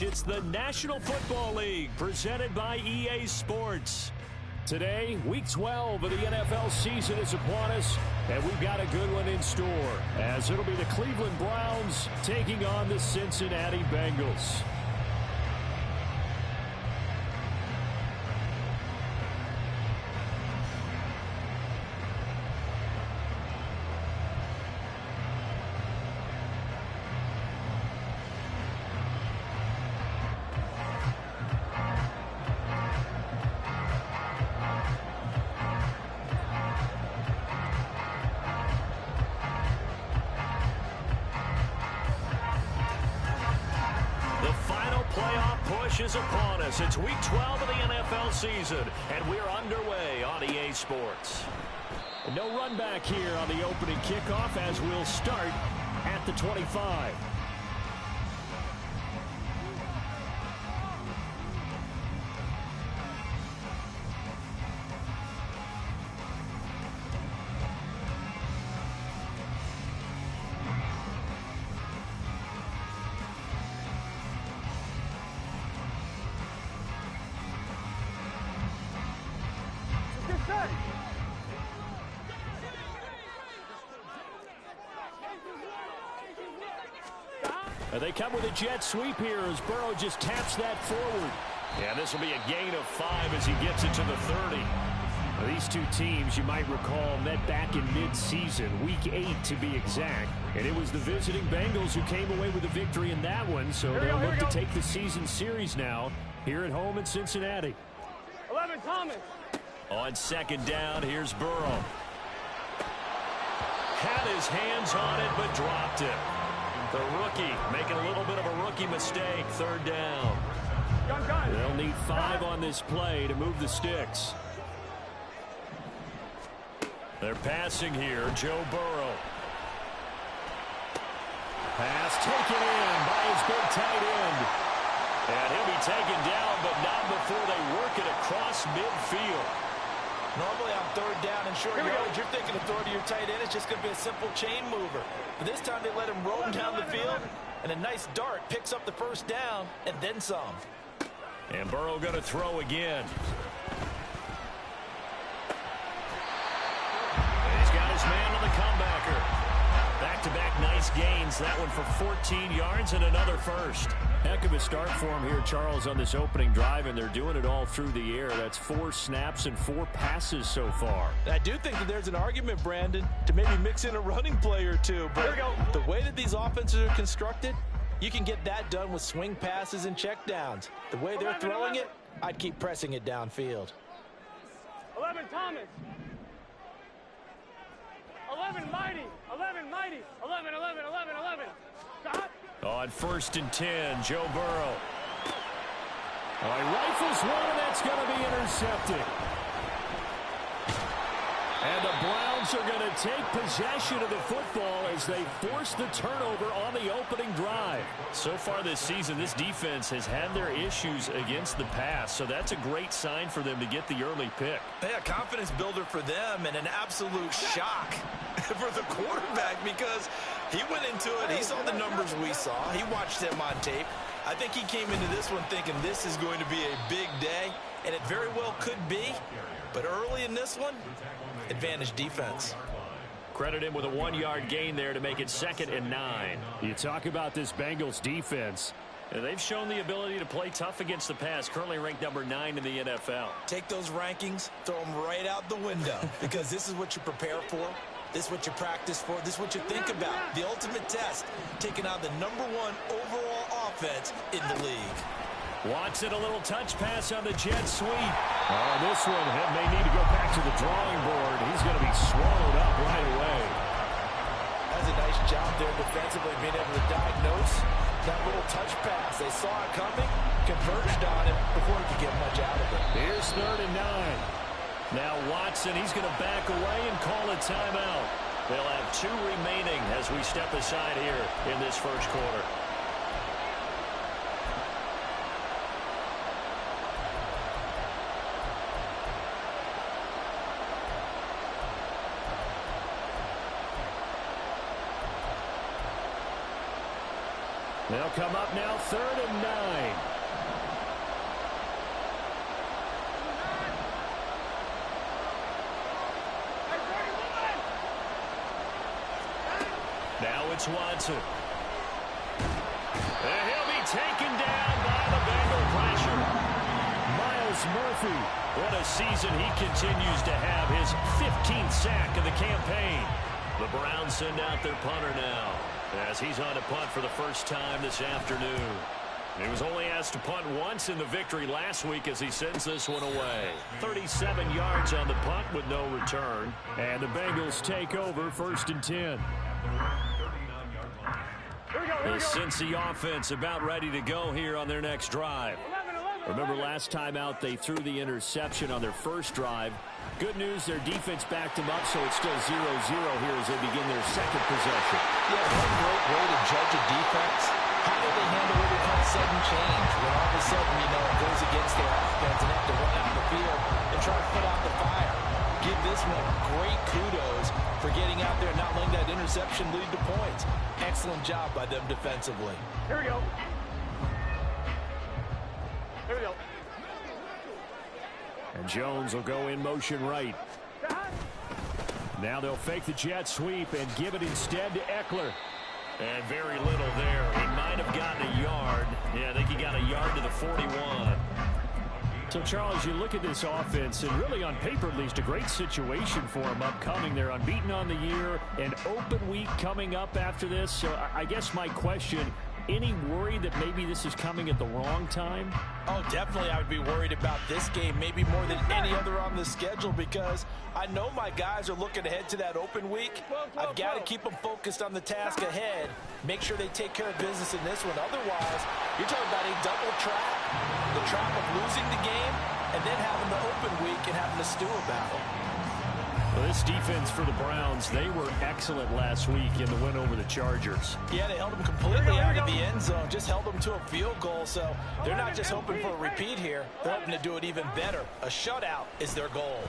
It's the National Football League presented by EA Sports. Today, Week 12 of the NFL season is upon us, and we've got a good one in store, as it'll be the Cleveland Browns taking on the Cincinnati Bengals. Is upon us. It's Week 12 of the NFL season, and we're underway on EA Sports. No run back here on the opening kickoff as we'll start at the 25. They come with a jet sweep here as Burrow just taps that forward. And this will be a gain of 5 as he gets it to the 30. Now, these two teams, you might recall, met back in mid-season, Week 8 to be exact. And it was the visiting Bengals who came away with a victory in that one. So they'll look to take the season series now here at home in Cincinnati. 11, Thomas. On second down, here's Burrow. Had his hands on it, but dropped it. The rookie making a little bit of a rookie mistake. Third down. They'll need 5 on this play to move the sticks. They're passing here. Joe Burrow. Pass taken in by his big tight end. And he'll be taken down, but not before they work it across midfield. Normally on third down and short yardage, you're thinking of throwing to your tight end. It's just going to be a simple chain mover. But this time they let him roll down the field, and a nice dart picks up the first down and then some. And Burrow going to throw again. And he's got his man on the comebacker. Back-to-back nice gains. That one for 14 yards and another first. Heck of a start for him here, Charles, on this opening drive, and they're doing it all through the air. That's 4 snaps and 4 passes so far. I do think that there's an argument, Brandon, to maybe mix in a running play or two. But the way that these offenses are constructed, you can get that done with swing passes and checkdowns. The way they're throwing it, I'd keep pressing it downfield. 11, Thomas. 11, Mighty. 11, Mighty. 11, 11, 11, 11. Stop. On 1st and 10, Joe Burrow. Oh, he rifles one, and that's going to be intercepted. And the Browns are going to take possession of the football as they force the turnover on the opening drive. So far this season, this defense has had their issues against the pass, so that's a great sign for them to get the early pick. Yeah, confidence builder for them and an absolute shock for the quarterback because he went into it. He saw the numbers we saw. He watched them on tape. I think he came into this one thinking this is going to be a big day, and it very well could be. But early in this one, advantage defense. Credit him with a 1-yard gain there to make it 2nd and 9. You talk about this Bengals defense. And they've shown the ability to play tough against the pass, currently ranked number 9 in the NFL. Take those rankings, throw them right out the window because this is what you prepare for. This is what you practice for. This is what you think about. The ultimate test, taking out the #1 overall offense in the league. Watson, a little touch pass on the jet sweep. Oh, this one may need to go back to the drawing board. He's going to be swallowed up right away. That's a nice job there defensively, being able to diagnose that little touch pass. They saw it coming, converged on it before he could get much out of it. Here's 3rd and 9. Now Watson, he's going to back away and call a timeout. They'll have 2 remaining as we step aside here in this first quarter. They'll come up now 3rd and 9. Now it's Watson. And he'll be taken down by the Bengal pressure. Miles Murphy. What a season he continues to have. His 15th sack of the campaign. The Browns send out their punter now, as he's on to punt for the first time this afternoon. He was only asked to punt once in the victory last week as he sends this one away. 37 yards on the punt with no return. And the Bengals take over 1st and 10. The Cincy offense about ready to go here on their next drive. Remember last time out they threw the interception on their first drive. Good news, their defense backed them up, so it's still 0-0 here as they begin their second possession. Yeah, one great way to judge a defense. How do they handle what we call sudden change? When all of a sudden, you know, it goes against their offense and have to run out the field and try to put out the fire. Give this one great kudos for getting out there and not letting that interception lead to points. Excellent job by them defensively. Here we go. Here we go. And Jones will go in motion right. Now they'll fake the jet sweep and give it instead to Eckler. And very little there. He might have gotten a yard. Yeah, I think he got a yard to the 41. So, Charles, you look at this offense, and really on paper at least, a great situation for them upcoming. They're unbeaten on the year, an open week coming up after this. So I guess my question, any worry that maybe this is coming at the wrong time? Oh, definitely I would be worried about this game, maybe more than any other on the schedule, because I know my guys are looking ahead to that open week. I've got to keep them focused on the task ahead, make sure they take care of business in this one. Otherwise, you're talking about a double trap, the trap of losing the game and then having the open week and having to stew about it. Well, this defense for the Browns, they were excellent last week in the win over the Chargers. Yeah, they held them completely out of the end zone, just held them to a field goal, so they're not just hoping for a repeat here. They're hoping to do it even better. A shutout is their goal.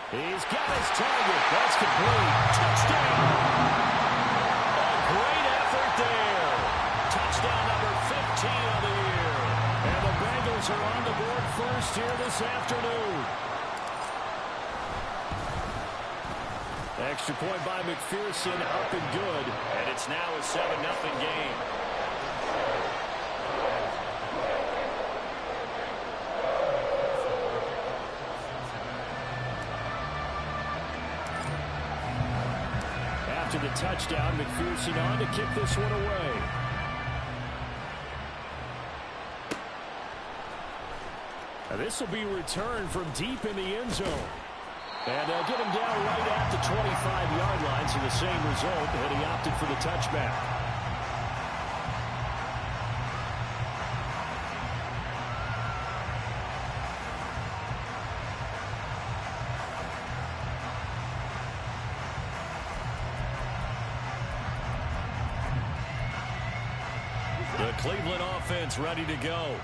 He's got his target. That's complete. Touchdown. A great effort there. Touchdown number 15 of the year. And the Bengals are on the board first here this afternoon. Extra point by McPherson, up and good. And it's now a 7-0 game. After the touchdown, McPherson on to kick this one away. Now this will be returned from deep in the end zone. And they'll get him down right at the 25-yard line, so the same result, and he opted for the touchback. The Cleveland offense ready to go.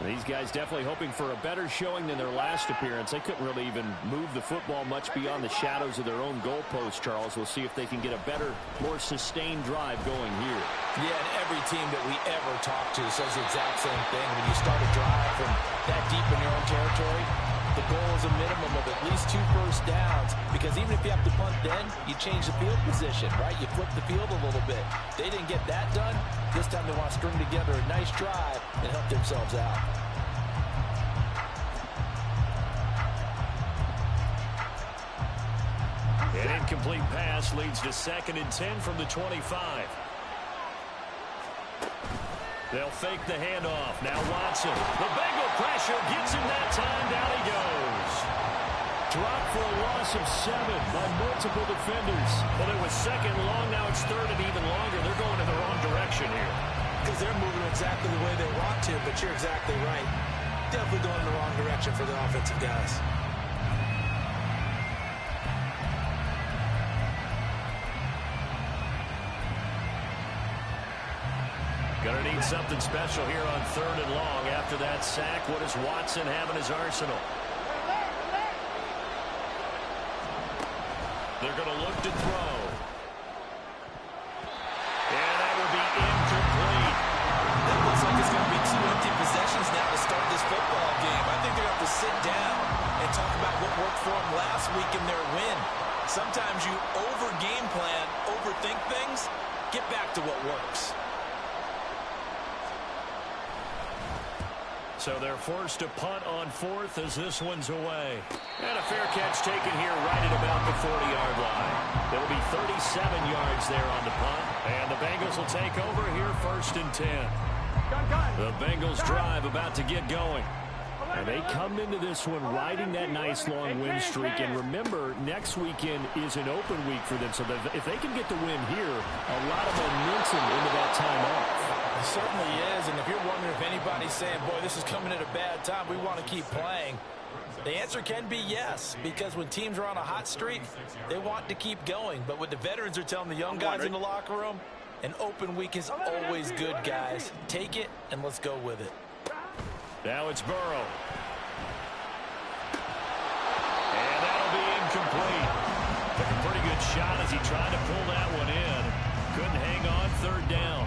These guys definitely hoping for a better showing than their last appearance. They couldn't really even move the football much beyond the shadows of their own goalpost, Charles. We'll see if they can get a better, more sustained drive going here. Yeah, and every team that we ever talk to says the exact same thing. When you start a drive from that deep in your own territory, the goal is a minimum of at least 2 first downs, because even if you have to punt then, you change the field position, right? You flip the field a little bit. They didn't get that done. This time they want to string together a nice drive and help themselves out. An incomplete pass leads to 2nd and 10 from the 25. They'll fake the handoff. Now Watson. The Bengal pressure gets him that time. Down he goes. Dropped for a loss of 7 by multiple defenders. Well, it was 2nd long. Now it's 3rd and even longer. They're going in the wrong direction here. Because they're moving exactly the way they want to, but you're exactly right. Definitely going in the wrong direction for the offensive guys. Gonna need something special here on 3rd and long. After that sack, what does Watson have in his arsenal? They're gonna look to throw. sit down and talk about what worked for them last week in their win. Sometimes you over-game plan, overthink things. Get back to what works. So they're forced to punt on fourth as this one's away. And a fair catch taken here right at about the 40-yard line. It'll be 37 yards there on the punt. And the Bengals will take over here first and 10. The Bengals drive about to get going. And they come into this one riding that nice long win streak. And remember, next weekend is an open week for them. So if they can get the win here, a lot of momentum into that time off. It certainly is. And if you're wondering if anybody's saying, boy, this is coming at a bad time, we want to keep playing, the answer can be yes. Because when teams are on a hot streak, they want to keep going. But what the veterans are telling the young guys in the locker room, an open week is always good, guys. Take it, and let's go with it. Now it's Burrow. And that'll be incomplete. Took a pretty good shot as he tried to pull that one in. Couldn't hang on third down.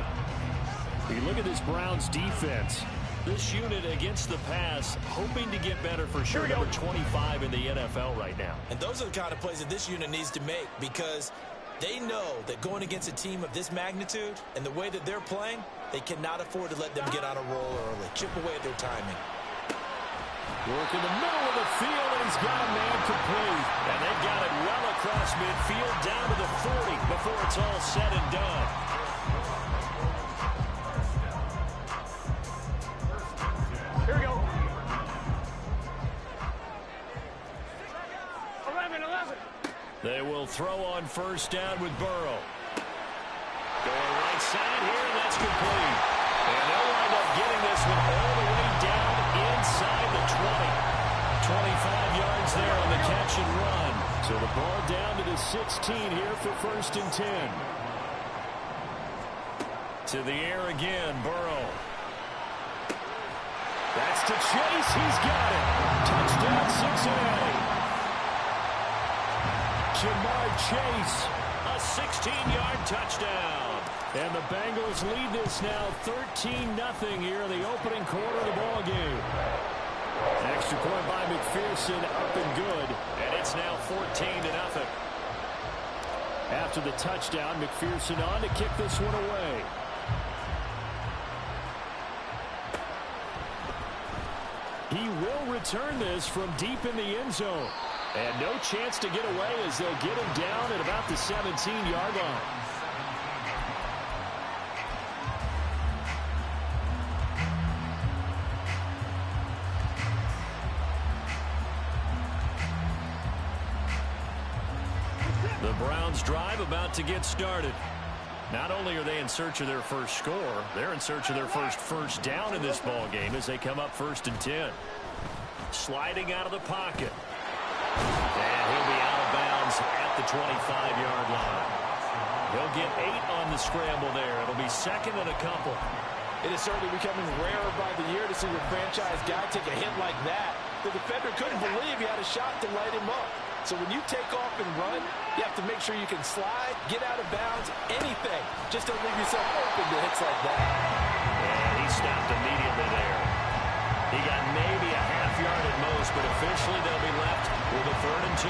You look at this Browns defense. This unit against the pass, hoping to get better for sure. Number 25 in the NFL right now. And those are the kind of plays that this unit needs to make because they know that going against a team of this magnitude and the way that they're playing, they cannot afford to let them get on a roll early. Chip away at their timing. Work in the middle of the field, and he's got a man complete. And they've got it well across midfield down to the 40 before it's all said and done. Here we go. 11. They will throw on first down with Burrow. Going right side here, and that's complete. And they'll wind up getting this one all the way down inside the 20. 25 yards there on the catch and run. So the ball down to the 16 here for first and 10. To the air again, Burrow. That's to Chase. He's got it. Touchdown, Cincinnati. Jamar Chase, a 16-yard touchdown. And the Bengals lead this now 13-0 here in the opening quarter of the ball game. Extra point by McPherson, up and good. And it's now 14-0. After the touchdown, McPherson on to kick this one away. He will return this from deep in the end zone. And no chance to get away as they'll get him down at about the 17-yard line. The Browns drive about to get started. Not only are they in search of their first score, they're in search of their first down in this ball game as they come up first and 10. Sliding out of the pocket. And he'll be out of bounds at the 25-yard line. He'll get 8 on the scramble there. It'll be second and a couple. It is certainly becoming rarer by the year to see your franchise guy take a hit like that. The defender couldn't believe he had a shot to light him up. So when you take off and run, you have to make sure you can slide, get out of bounds, anything. Just don't leave yourself open to hits like that. And he stopped immediately there. He got maybe a half yard at most, but officially they'll be left with a 3rd and 2.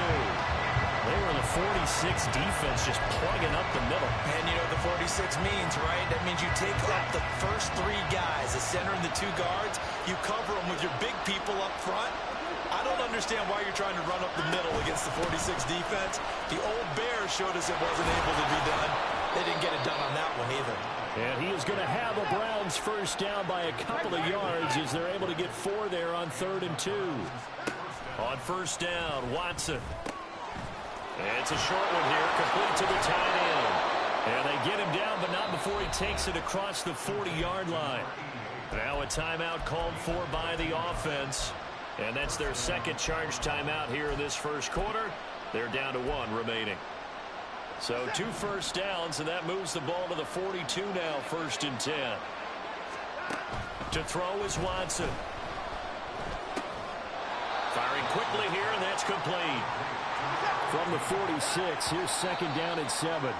They were in the 46 defense just plugging up the middle. And you know what the 46 means, right? That means you take out the first 3 guys, the center and the 2 guards. You cover them with your big people up front. I don't understand why you're trying to run up the middle against the 46 defense. The old Bears showed us it wasn't able to be done. They didn't get it done on that one either. And he is going to have a Browns first down by a couple of yards as they're able to get 4 there on 3rd and 2. On first down, Watson. And it's a short one here, complete to the tight end. And they get him down, but not before he takes it across the 40-yard line. Now a timeout called for by the offense. And that's their second charge timeout here in this first quarter. They're down to 1 remaining. So 2 first downs, and that moves the ball to the 42 now, 1st and 10. To throw is Watson. Firing quickly here, and that's complete. From the 46, here's 2nd down and 7.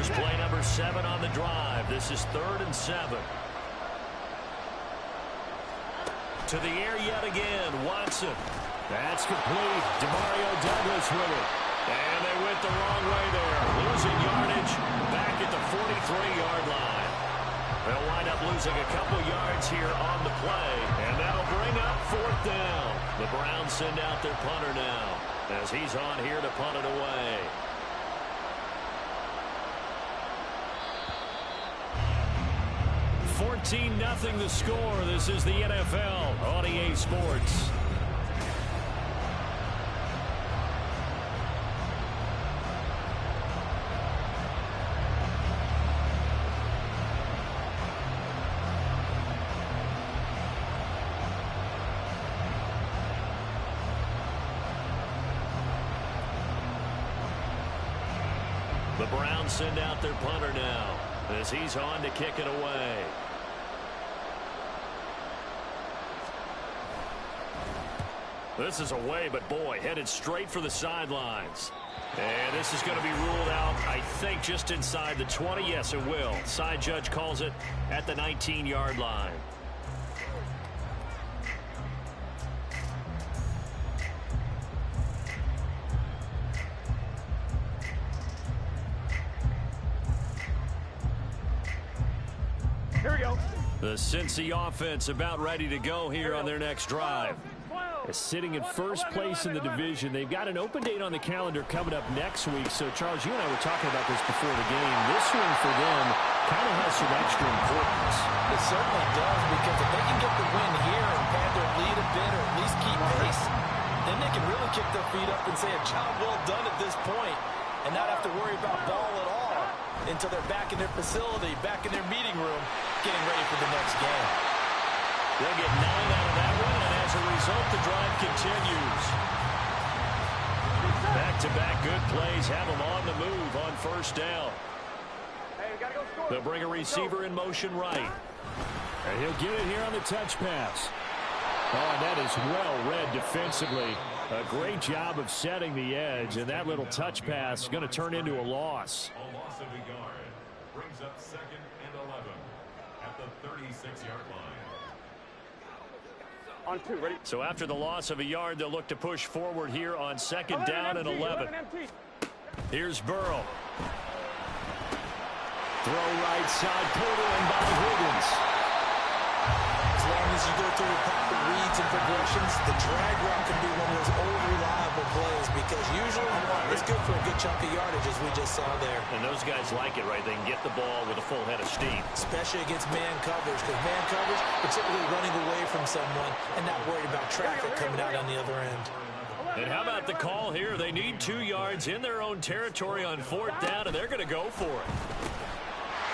Here's play number 7 on the drive. This is 3rd and 7. To the air yet again. Watson. That's complete. DeMario Douglas with it. And they went the wrong way there. Losing yardage back at the 43-yard line. They'll wind up losing a couple yards here on the play. And that'll bring up 4th down. The Browns send out their punter now as he's on here to punt it away. $14-0 the score. This is the NFL on EA Sports. The Browns send out their punter now as he's on to kick it away. This is away, but boy, headed straight for the sidelines. And this is going to be ruled out, I think, just inside the 20. Yes, it will. Side judge calls it at the 19-yard line. Here we go. The Cincy offense about ready to go here on their next drive. Sitting in first place in the division. They've got an open date on the calendar coming up next week. So, Charles, you and I were talking about this before the game. This one for them kind of has some extra importance. It certainly does, because if they can get the win here and pad their lead a bit or at least keep pace, then they can really kick their feet up and say a job well done at this point and not have to worry about ball at all until they're back in their facility, back in their meeting room, getting ready for the next game. They'll get 9 out of that one, and as a result, the drive continues. Back-to-back good plays have them on the move on first down. They'll bring a receiver in motion right. And he'll get it here on the touch pass. Oh, and that is well read defensively. A great job of setting the edge, and that little touch pass is going to turn into a loss. A loss of a yard brings up 2nd and 11 at the 36-yard line. On 2, ready? So after the loss of a yard, they'll look to push forward here on 2nd down and 11. Here's Burrow. Throw right side, pulled in by Higgins. As long as you go through the proper reads and progressions, the drag route can be one of those old reliable plays, because usually it's good for a good chunk of yardage, as we just saw there. And those guys like it, right? They can get the ball with a full head of steam. Especially against man coverage, because man coverage, particularly running away from someone and not worried about traffic coming out on the other end. And how about the call here? They need 2 yards in their own territory on 4th down, and they're going to go for it.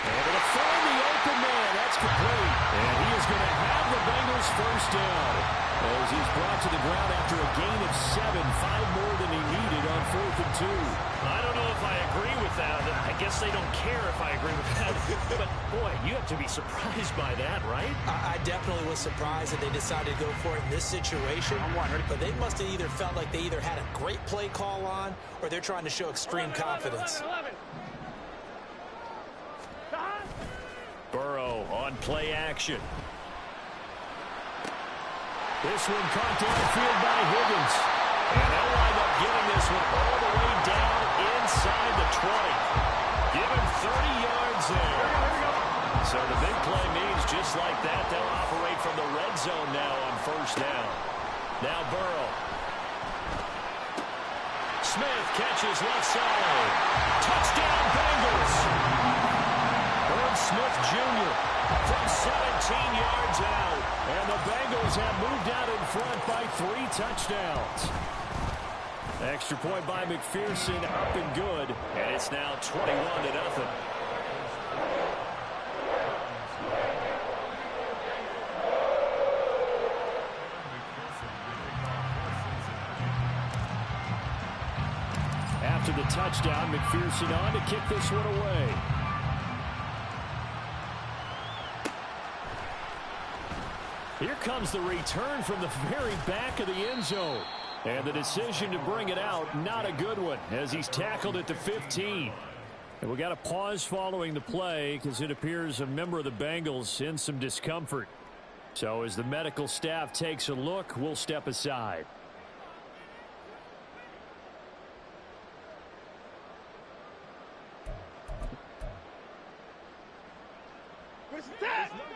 Able to find the open man. That's complete. And he is going to have the Bengals first down as he's brought to the ground after a gain of 7, 5 more than he needed on 4th and 2. I don't know if I agree with that. I guess they don't care if I agree with that. But, boy, you have to be surprised by that, right? I definitely was surprised that they decided to go for it in this situation. But they must have either felt like they either had a great play call on, or they're trying to show extreme confidence. 11. Burrow on play action. This one caught downfield by Higgins. And they'll wind up getting this one all the way down inside the 20. Give him 30 yards there. So the big play means just like that, they'll operate from the red zone now on first down. Now Burrow. Smith catches left side. Touchdown Bengals. Smith Jr. from 17 yards out. And the Bengals have moved out in front by 3 touchdowns. Extra point by McPherson, up and good. And it's now 21-0. After the touchdown, McPherson on to kick this one away. Here comes the return from the very back of the end zone. And the decision to bring it out, not a good one, as he's tackled at the 15. And we got a pause following the play because it appears a member of the Bengals in some discomfort. So as the medical staff takes a look, we'll step aside.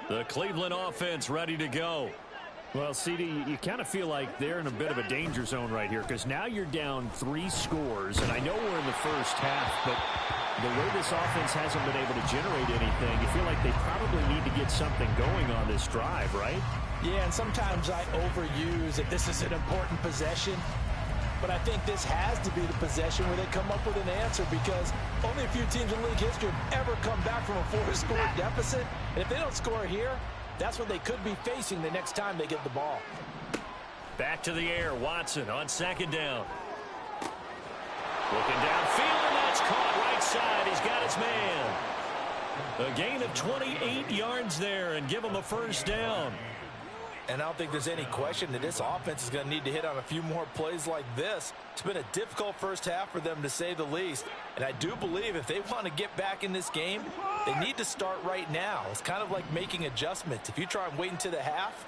The Cleveland offense ready to go. Well, CD, you kind of feel like they're in a bit of a danger zone right here because now you're down 3 scores, and I know we're in the first half, but the way this offense hasn't been able to generate anything, you feel like they probably need to get something going on this drive, right? Yeah, and sometimes I overuse that this is an important possession, but I think this has to be the possession where they come up with an answer because only a few teams in league history have ever come back from a 4-score deficit, and if they don't score here, that's what they could be facing the next time they get the ball. Back to the air, Watson on second down. Looking downfield, and that's caught right side. He's got his man. A gain of 28 yards there and give him a first down. And I don't think there's any question that this offense is going to need to hit on a few more plays like this. It's been a difficult first half for them, to say the least. And I do believe if they want to get back in this game, they need to start right now. It's kind of like making adjustments. If you try and wait until the half,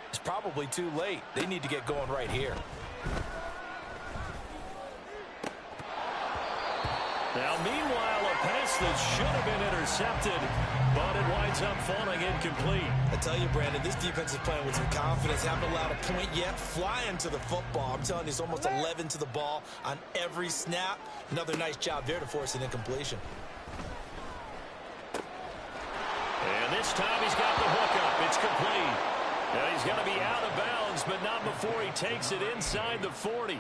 it's probably too late. They need to get going right here. Now, meanwhile, a pass that should have been intercepted, but it winds up falling incomplete. I tell you, Brandon, this defense is playing with some confidence. Haven't allowed a point yet. Flying to the football. I'm telling you, it's almost 11 to the ball on every snap. Another nice job there to force an incompletion. And this time he's got the hook up. It's complete. Now he's going to be out of bounds, but not before he takes it inside the 40.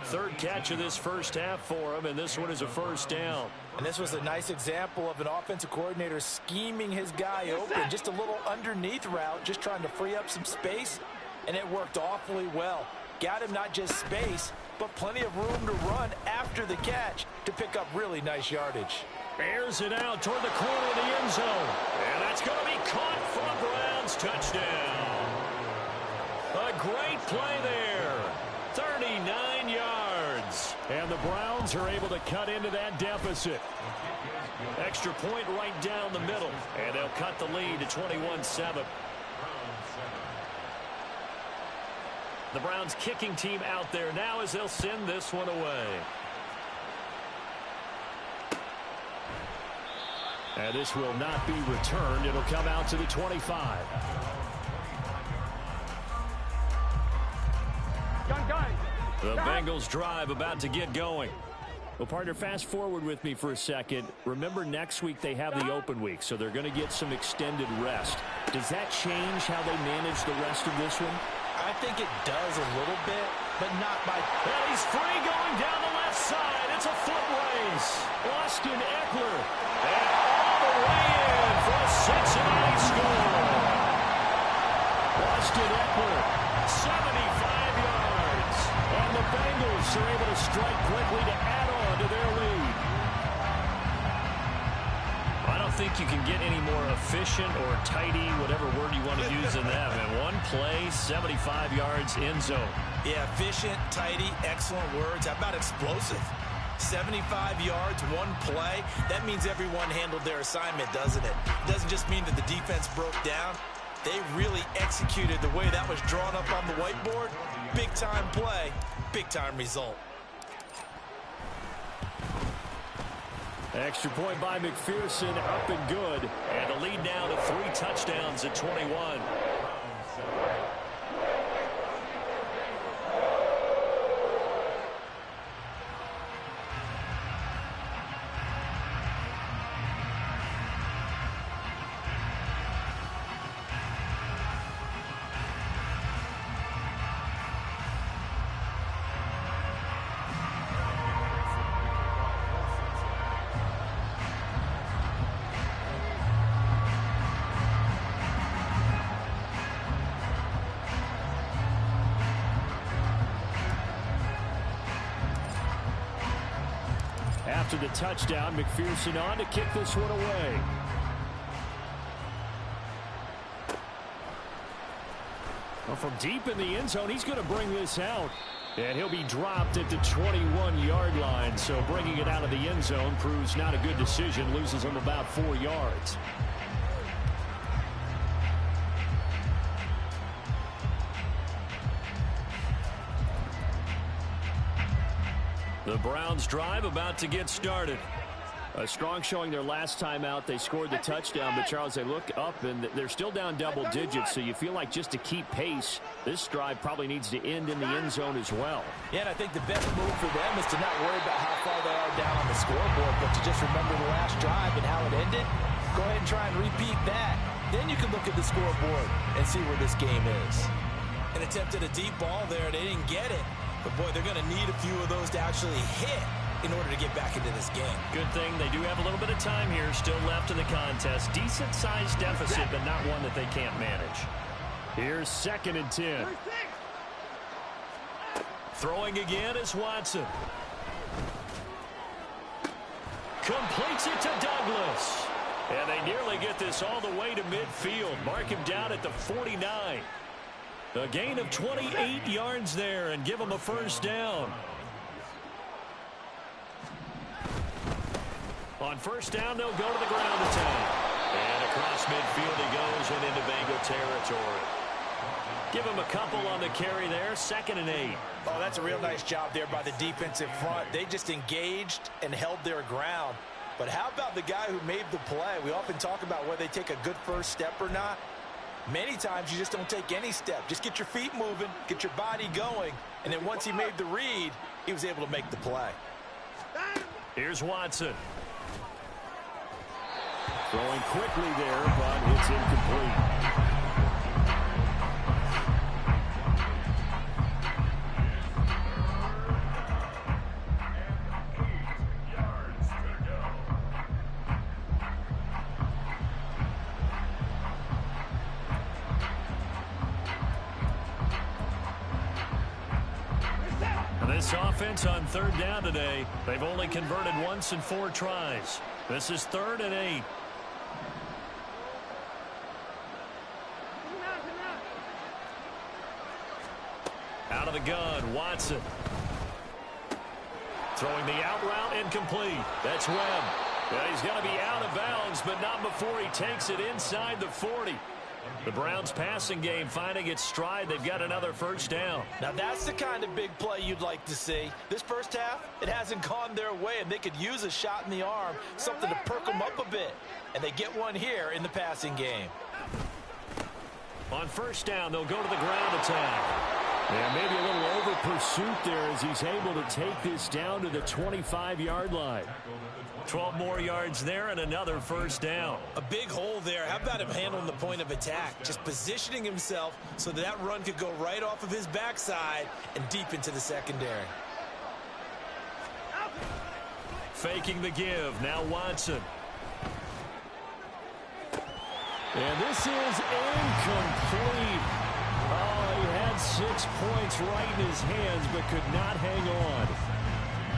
Third catch of this first half for him, and this one is a first down. And this was a nice example of an offensive coordinator scheming his guy open. Just a little underneath route, just trying to free up some space, and it worked awfully well. Got him not just space, but plenty of room to run after the catch to pick up really nice yardage. Airs it out toward the corner of the end zone. And that's going to be caught for a Browns touchdown. A great play there. 39 yards. And the Browns are able to cut into that deficit. Extra point right down the middle. And they'll cut the lead to 21-7. The Browns kicking team out there now as they'll send this one away. And this will not be returned. It'll come out to the 25. The Bengals drive about to get going. Well, partner, fast forward with me for a second. Remember, next week they have the open week, so they're going to get some extended rest. Does that change how they manage the rest of this one? I think it does a little bit, but not by... And he's free going down the left side. It's a foot race. Austin Eckler. And all the way in for a Cincinnati score. Austin Eckler, 75 yards. And the Bengals are able to strike quickly to add on to their lead. I don't think you can get any more efficient or tidy, whatever word you want to use in that. And one play, 75 yards in zone. Yeah, efficient, tidy, excellent words. How about explosive? 75 yards, one play. That means everyone handled their assignment, doesn't it? It doesn't just mean that the defense broke down. They really executed the way that was drawn up on the whiteboard. Big-time play, big-time result. Extra point by McPherson, up and good. And the lead now to 3 touchdowns at 21. After the touchdown, McPherson on to kick this one away. Well, from deep in the end zone, he's going to bring this out. And he'll be dropped at the 21-yard line. So bringing it out of the end zone proves not a good decision. Loses him about 4 yards. The Browns drive about to get started. A strong showing their last time out. They scored the touchdown, but Charles, they look up and they're still down double digits, so you feel like just to keep pace, this drive probably needs to end in the end zone as well. Yeah, and I think the best move for them is to not worry about how far they are down on the scoreboard, but to just remember the last drive and how it ended. Go ahead and try and repeat that. Then you can look at the scoreboard and see where this game is. An attempt at a deep ball there. They didn't get it. But, boy, they're going to need a few of those to actually hit in order to get back into this game. Good thing they do have a little bit of time here still left in the contest. Decent-sized deficit, but not one that they can't manage. Here's 2nd and 10. Throwing again is Watson. Completes it to Douglas. And they nearly get this all the way to midfield. Mark him down at the 49. A gain of 28 yards there and give him a first down. On first down, they'll go to the ground attack. And across midfield he goes and into Bengal territory. Give him a couple on the carry there. 2nd and 8. Oh, that's a real nice job there by the defensive front. They just engaged and held their ground. But how about the guy who made the play? We often talk about whether they take a good first step or not. Many times you just don't take any step. Just get your feet moving, get your body going, and then once he made the read, he was able to make the play. Here's Watson. Throwing quickly there, but it's incomplete. This offense on 3rd down today, they've only converted once in 4 tries. This is 3rd and 8. Out of the gun, Watson. Throwing the out route incomplete. That's Webb. Yeah, he's going to be out of bounds, but not before he takes it inside the 40. The Browns passing game finding its stride. They've got another first down. Now that's the kind of big play you'd like to see. This first half, it hasn't gone their way, and they could use a shot in the arm, something to perk them up a bit. And they get one here in the passing game. On first down, they'll go to the ground attack. And maybe a little over pursuit there as he's able to take this down to the 25-yard line. 12 more yards there and another first down. A big hole there. How about him handling the point of attack? Just positioning himself so that run could go right off of his backside and deep into the secondary. Faking the give. Now Watson. And this is incomplete. Oh, he had 6 points right in his hands but could not hang on.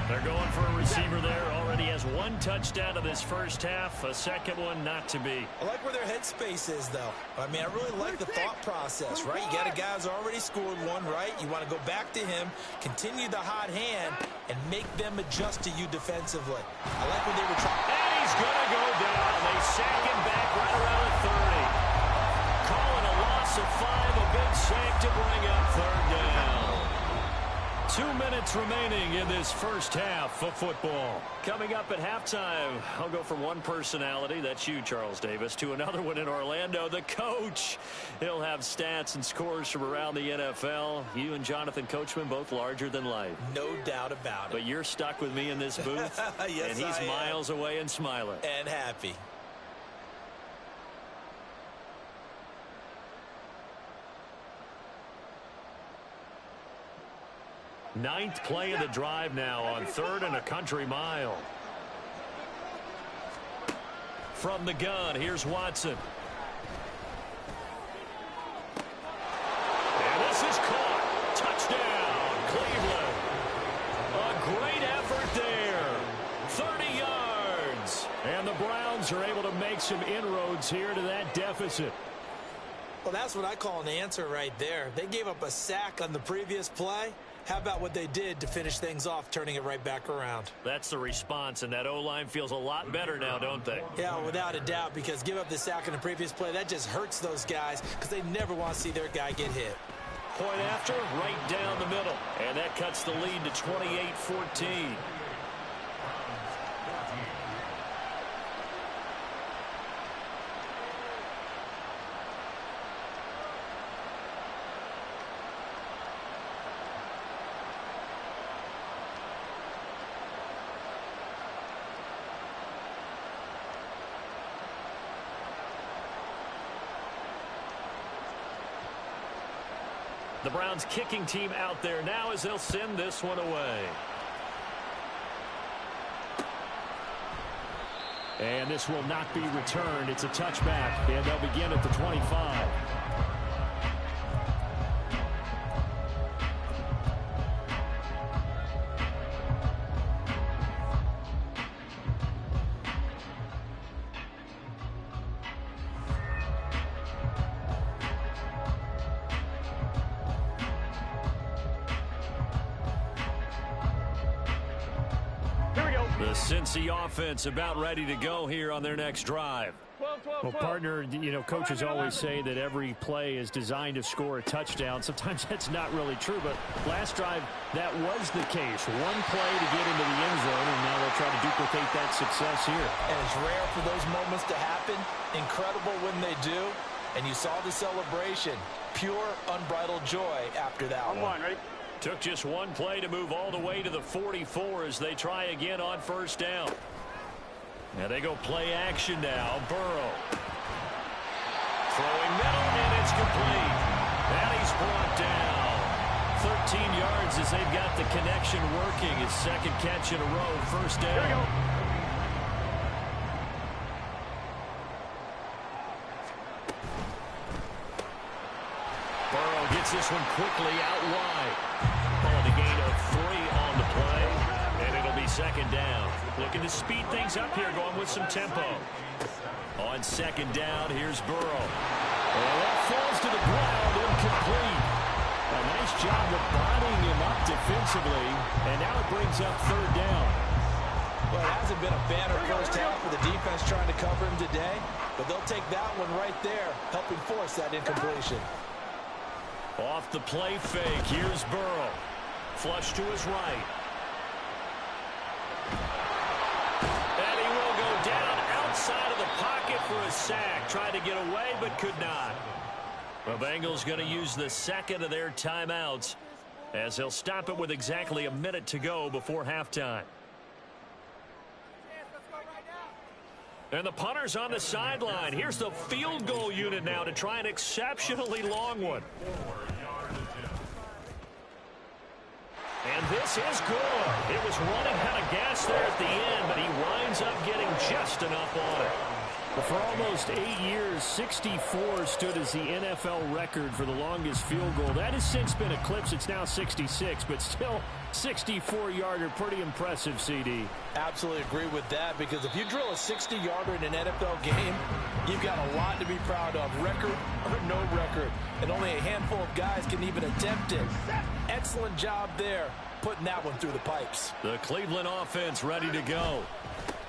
They're going for a receiver there. Already has 1 touchdown to this first half. A second one not to be. I like where their headspace is, though. I mean, I really like the thought process, right? You got a guy who's already scored one, right? You want to go back to him, continue the hot hand, and make them adjust to you defensively. I like when they were trying. And he's going to go down. They sack him back right around the 30. Calling a loss of 5. A big sack to bring up 3rd down. 2 minutes remaining in this first half of football. Coming up at halftime, I'll go from one personality, that's you, Charles Davis, to another one in Orlando, the coach. He'll have stats and scores from around the NFL. You and Jonathan Coachman, both larger than life. No doubt about it. But you're stuck with me in this booth, yes, and he's miles away and smiling. And happy. Ninth play of the drive now on 3rd and a country mile. From the gun, here's Watson. And this is caught. Touchdown, Cleveland. A great effort there. 30 yards. And the Browns are able to make some inroads here to that deficit. Well, that's what I call an answer right there. They gave up a sack on the previous play. How about what they did to finish things off, turning it right back around? That's the response, and that O-line feels a lot better now, don't they? Yeah, without a doubt, because give up the sack in the previous play, that just hurts those guys because they never want to see their guy get hit. Point after, right down the middle. And that cuts the lead to 28-14. The Browns kicking team out there now as they'll send this one away. And this will not be returned. It's a touchback, and they'll begin at the 25. Cincy offense about ready to go here on their next drive. Well, partner, you know, coaches always say that every play is designed to score a touchdown. Sometimes that's not really true, but last drive, that was the case. One play to get into the end zone, and now they'll try to duplicate that success here. And it's rare for those moments to happen. Incredible when they do. And you saw the celebration. Pure, unbridled joy after that one. Ready? Took just one play to move all the way to the 44 as they try again on first down. Now they go play action now. Burrow. Throwing middle, and it's complete. And he's brought down. 13 yards as they've got the connection working. His second catch in a row. First down. Here we go. Burrow gets this one quickly out wide. Calling a gain of 3 on the play, and it'll be second down. Looking to speed things up here, going with some tempo. On second down, here's Burrow. And that falls to the ground, incomplete. A nice job of bodying him up defensively, and now it brings up third down. Well, it hasn't been a banner first half for the defense trying to cover him today, but they'll take that one right there, helping force that incompletion. Off the play fake, here's Burrow. Flush to his right. And he will go down outside of the pocket for a sack. Tried to get away, but could not. The Bengals going to use the second of their timeouts as they'll stop it with exactly a minute to go before halftime. And the punter's on the sideline. Here's the field goal unit now to try an exceptionally long one. And this is good. It was running out of gas there at the end, but he winds up getting just enough on it. Well, for almost 8 years, 64 stood as the NFL record for the longest field goal. That has since been eclipsed. It's now 66, but still 64-yarder. Pretty impressive, CD. Absolutely agree with that, because if you drill a 60-yarder in an NFL game, you've got a lot to be proud of, record or no record. And only a handful of guys can even attempt it. Excellent job there, putting that one through the pipes. The Cleveland offense ready to go.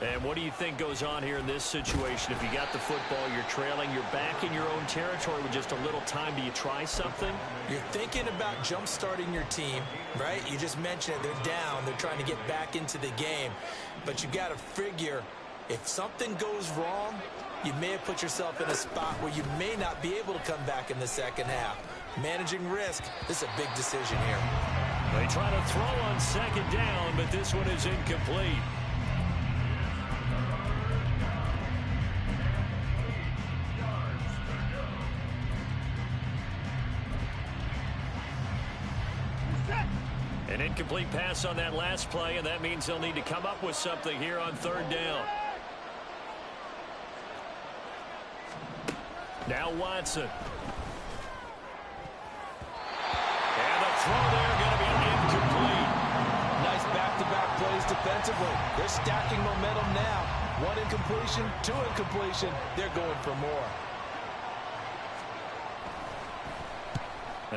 And what do you think goes on here in this situation? If you got the football, you're trailing, you're back in your own territory with just a little time. Do you try something? You're thinking about jump-starting your team, right? You just mentioned it. They're down. They're trying to get back into the game. But you got to figure, if something goes wrong, you may have put yourself in a spot where you may not be able to come back in the second half. Managing risk, this is a big decision here. They try to throw on second down, but this one is incomplete. An incomplete pass on that last play, and that means they'll need to come up with something here on third down. Now Watson. And the throw there going to be incomplete. Nice back-to-back plays defensively. They're stacking momentum now. 1 incompletion, 2 incompletion. They're going for more.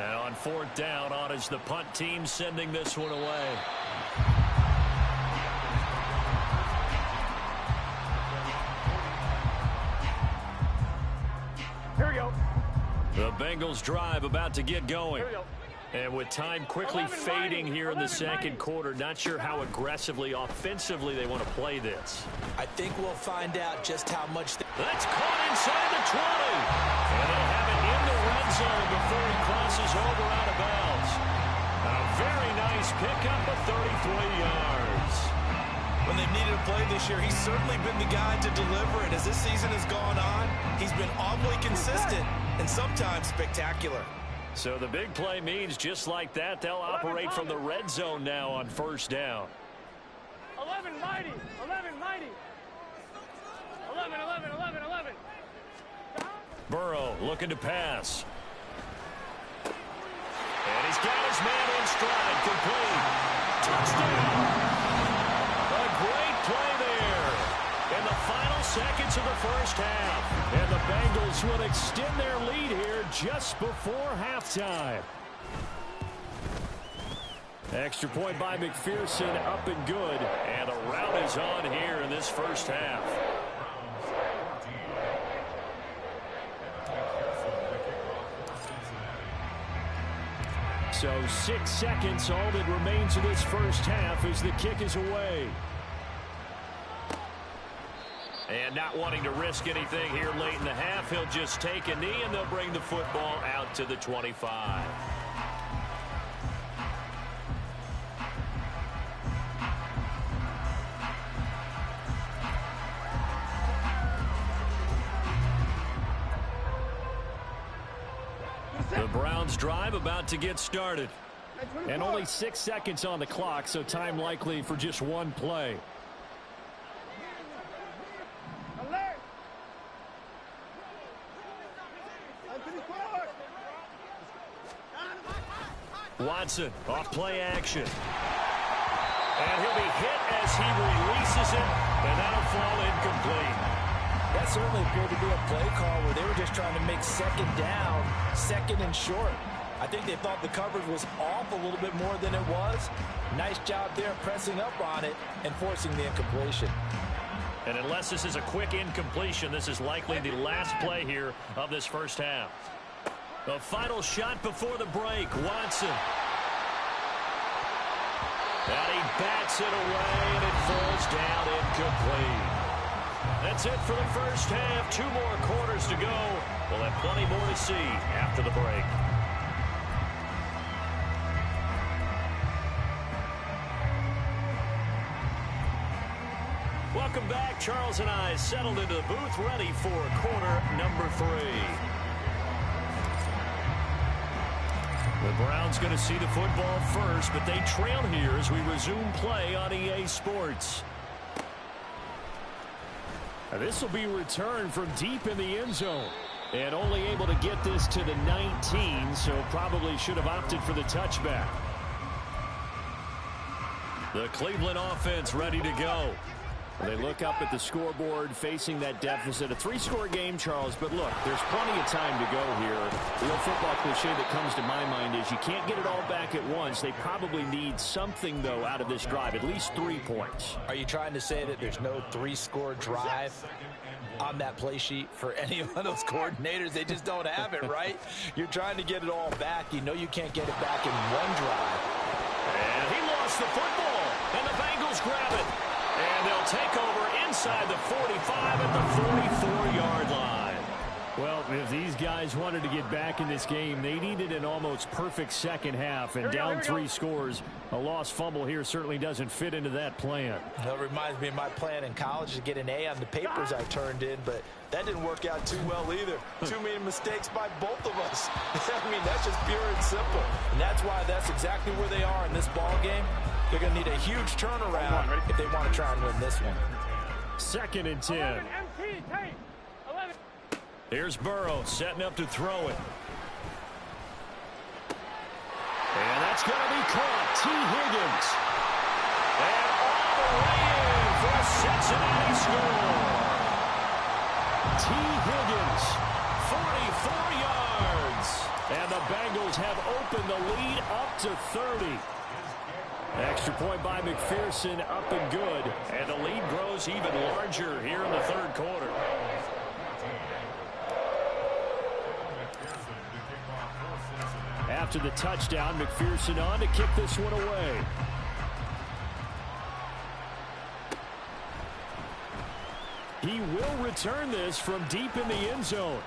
And on fourth down, on is the punt team sending this one away. Here we go. The Bengals drive about to get going. Here we go. And with time quickly fading here in the second quarter, not sure how aggressively, offensively they want to play this. I think we'll find out just how much. That's caught inside the 20. And they'll have it in the red zone before he crosses over out of bounds. A very nice pickup of 33 yards. When they've needed a play this year, he's certainly been the guy to deliver it. As this season has gone on, he's been awfully consistent and sometimes spectacular. So the big play means just like that, they'll operate from the red zone now on first down. 11 mighty. 11 mighty. 11, 11, 11, 11. Burrow looking to pass. And he's got his man in stride, complete. Touchdown. A great play there in the final seconds of the first half. And the Bengals will extend their lead here just before halftime. Extra point by McPherson, up and good. And the rout is on here in this first half. So 6 seconds, all that remains of this first half as the kick is away. And not wanting to risk anything here late in the half, he'll just take a knee and they'll bring the football out to the 25. The Browns drive about to get started. And only 6 seconds on the clock, so time likely for just one play. Watson off play action. And he'll be hit as he releases it, and that'll fall incomplete. That certainly appeared to be a play call where they were just trying to make second down, second and short. I think they thought the coverage was off a little bit more than it was. Nice job there pressing up on it and forcing the incompletion. And unless this is a quick incompletion, this is likely the last play here of this first half. The final shot before the break, Watson. And he bats it away, and it falls down incomplete. That's it for the first half. 2 more quarters to go. We'll have plenty more to see after the break. Welcome back. Charles and I settled into the booth, ready for quarter number 3. The Browns going to see the football first, but they trail here as we resume play on EA Sports. This will be returned from deep in the end zone. And only able to get this to the 19, so probably should have opted for the touchback. The Cleveland offense ready to go. They look up at the scoreboard facing that deficit. A 3-score game, Charles, but look, there's plenty of time to go here. The old football cliche that comes to my mind is you can't get it all back at once. They probably need something, though, out of this drive, at least 3 points. Are you trying to say that there's no 3-score drive on that play sheet for any of those coordinators? They just don't have it, right? You're trying to get it all back. You know you can't get it back in one drive. And he lost the football, and the Bengals grab it. And they'll take over inside the 45 at the 44-yard line. Well, if these guys wanted to get back in this game, they needed an almost perfect second half. And down 3 scores, a lost fumble here certainly doesn't fit into that plan. That reminds me of my plan in college to get an A on the papers I turned in, but that didn't work out too well either. Too many mistakes by both of us. I mean, that's just pure and simple. And that's why that's exactly where they are in this ball game. They're going to need a huge turnaround if they want to try and win this one. 2nd and 10. Here's Burrow setting up to throw it. And that's going to be caught. T. Higgins. And all the way in for a Cincinnati score. T. Higgins 44 yards. And the Bengals have opened the lead up to 30. Extra point by McPherson, up and good. And the lead grows even larger here in the third quarter. After the touchdown, McPherson on to kick this one away. He will return this from deep in the end zone.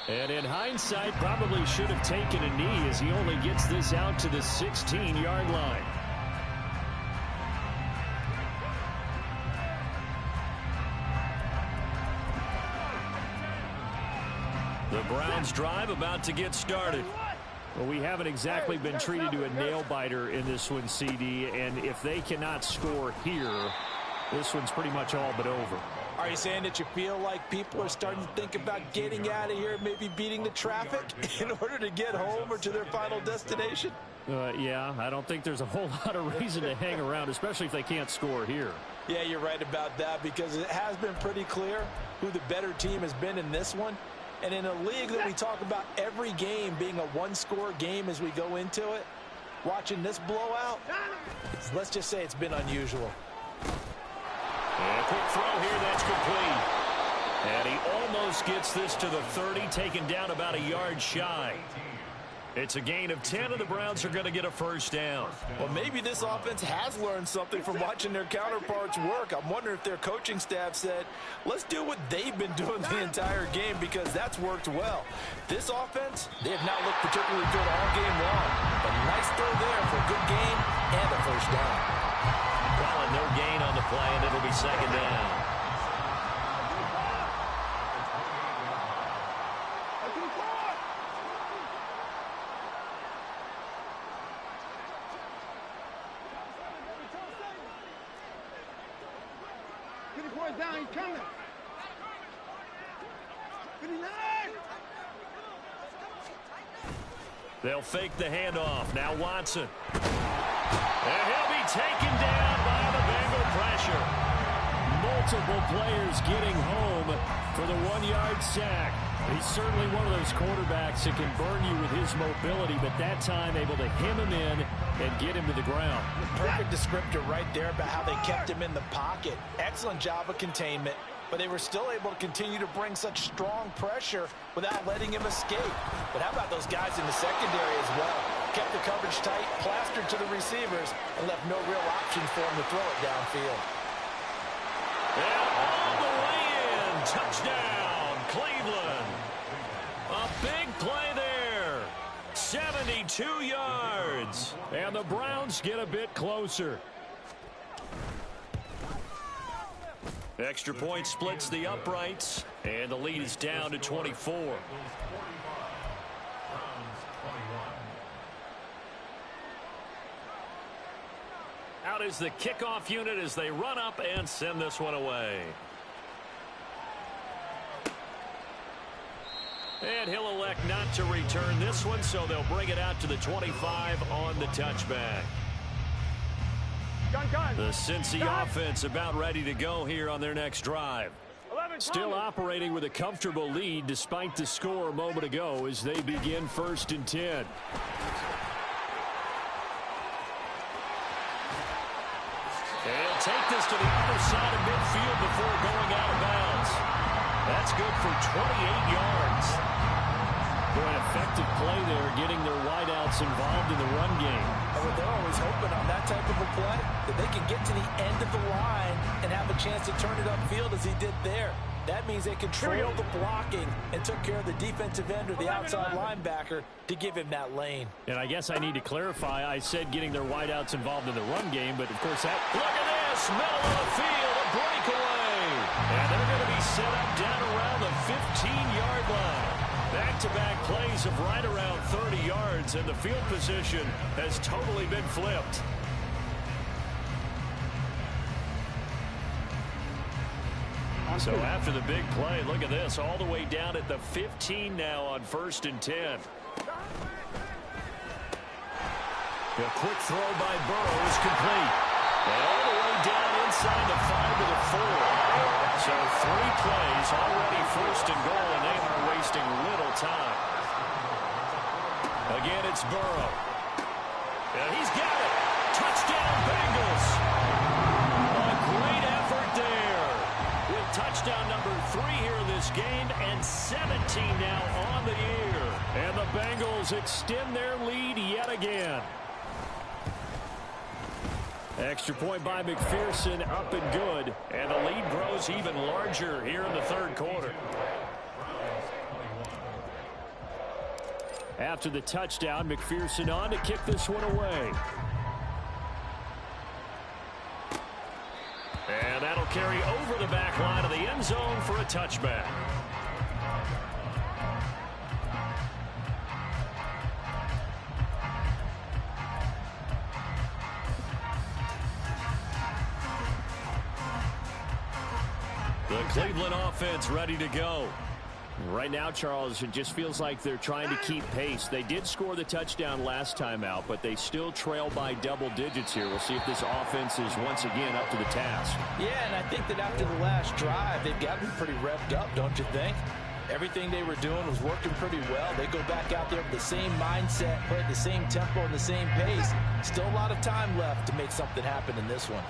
And in hindsight, probably should have taken a knee as he only gets this out to the 16-yard line. The Browns drive about to get started. Well, we haven't exactly been treated to a nail-biter in this one, CD, and if they cannot score here, this one's pretty much all but over. Are you saying that you feel like people are starting to think about getting out of here, maybe beating the traffic in order to get home or to their final destination? Yeah, I don't think there's a whole lot of reason to hang around, especially if they can't score here. Yeah, you're right about that because it has been pretty clear who the better team has been in this one. And in a league that we talk about every game being a one-score game as we go into it, watching this blowout, let's just say it's been unusual. And a quick throw here, that's complete. And he almost gets this to the 30, taken down about a yard shy. It's a gain of 10, and the Browns are going to get a first down. Well, maybe this offense has learned something from watching their counterparts work. I'm wondering if their coaching staff said, let's do what they've been doing the entire game because that's worked well. This offense, they have not looked particularly good all game long. But nice throw there for a good gain and a first down. Well, no gain on the play, and it'll be second down. Down, he's coming. 59. They'll fake the handoff. Now Watson. And he'll be taken down by the Bengal pressure. Multiple players getting home for the 1-yard sack. He's certainly one of those quarterbacks that can burn you with his mobility, but that time able to hem him in and get him to the ground. Perfect descriptor right there about how they kept him in the pocket. Excellent job of containment, but they were still able to continue to bring such strong pressure without letting him escape. But how about those guys in the secondary as well? Kept the coverage tight, plastered to the receivers, and left no real option for him to throw it downfield. And all the way in. Touchdown, Cleveland. A big play there. 72 yards. And the Browns get a bit closer. Extra point splits the uprights, and the lead is down to 24. Out is the kickoff unit as they run up and send this one away. And he'll elect not to return this one, so they'll bring it out to the 25 on the touchback. The Cincy offense about ready to go here on their next drive. Still operating with a comfortable lead despite the score a moment ago as they begin 1st and 10. And he'll take this to the other side of midfield before going out of bounds. That's good for 28 yards. Boy, an effective play there, getting their wideouts involved in the run game. Well, they're always hoping on that type of a play that they can get to the end of the line and have a chance to turn it upfield as he did there. That means they controlled the blocking and took care of the defensive end or the outside linebacker to give him that lane. And I guess I need to clarify, I said getting their wideouts involved in the run game, but of course that... Look at this! Middle of the field, a breakaway! And they're going to be set up down around the 15-yard line. Back-to-back plays of right around 30 yards, and the field position has totally been flipped. So after the big play, look at this, all the way down at the 15 now on 1st and 10. A quick throw by Burrow is complete. And all the way down inside the 5 to the 4. So 3 plays already 1st and goal, and they are away wasting little time. Again, it's Burrow. And he's got it. Touchdown, Bengals. A great effort there. With touchdown number 3 here in this game and 17 now on the year. And the Bengals extend their lead yet again. Extra point by McPherson, up and good. And the lead grows even larger here in the third quarter. After the touchdown, McPherson on to kick this one away. And that'll carry over the back line of the end zone for a touchback. The Cleveland offense ready to go. Right now, Charles, it just feels like they're trying to keep pace. They did score the touchdown last time out, but they still trail by double digits here. We'll see if this offense is once again up to the task. Yeah, and I think that after the last drive, they've gotten pretty revved up, don't you think? Everything they were doing was working pretty well. They go back out there with the same mindset, play at the same tempo and the same pace. Still a lot of time left to make something happen in this one.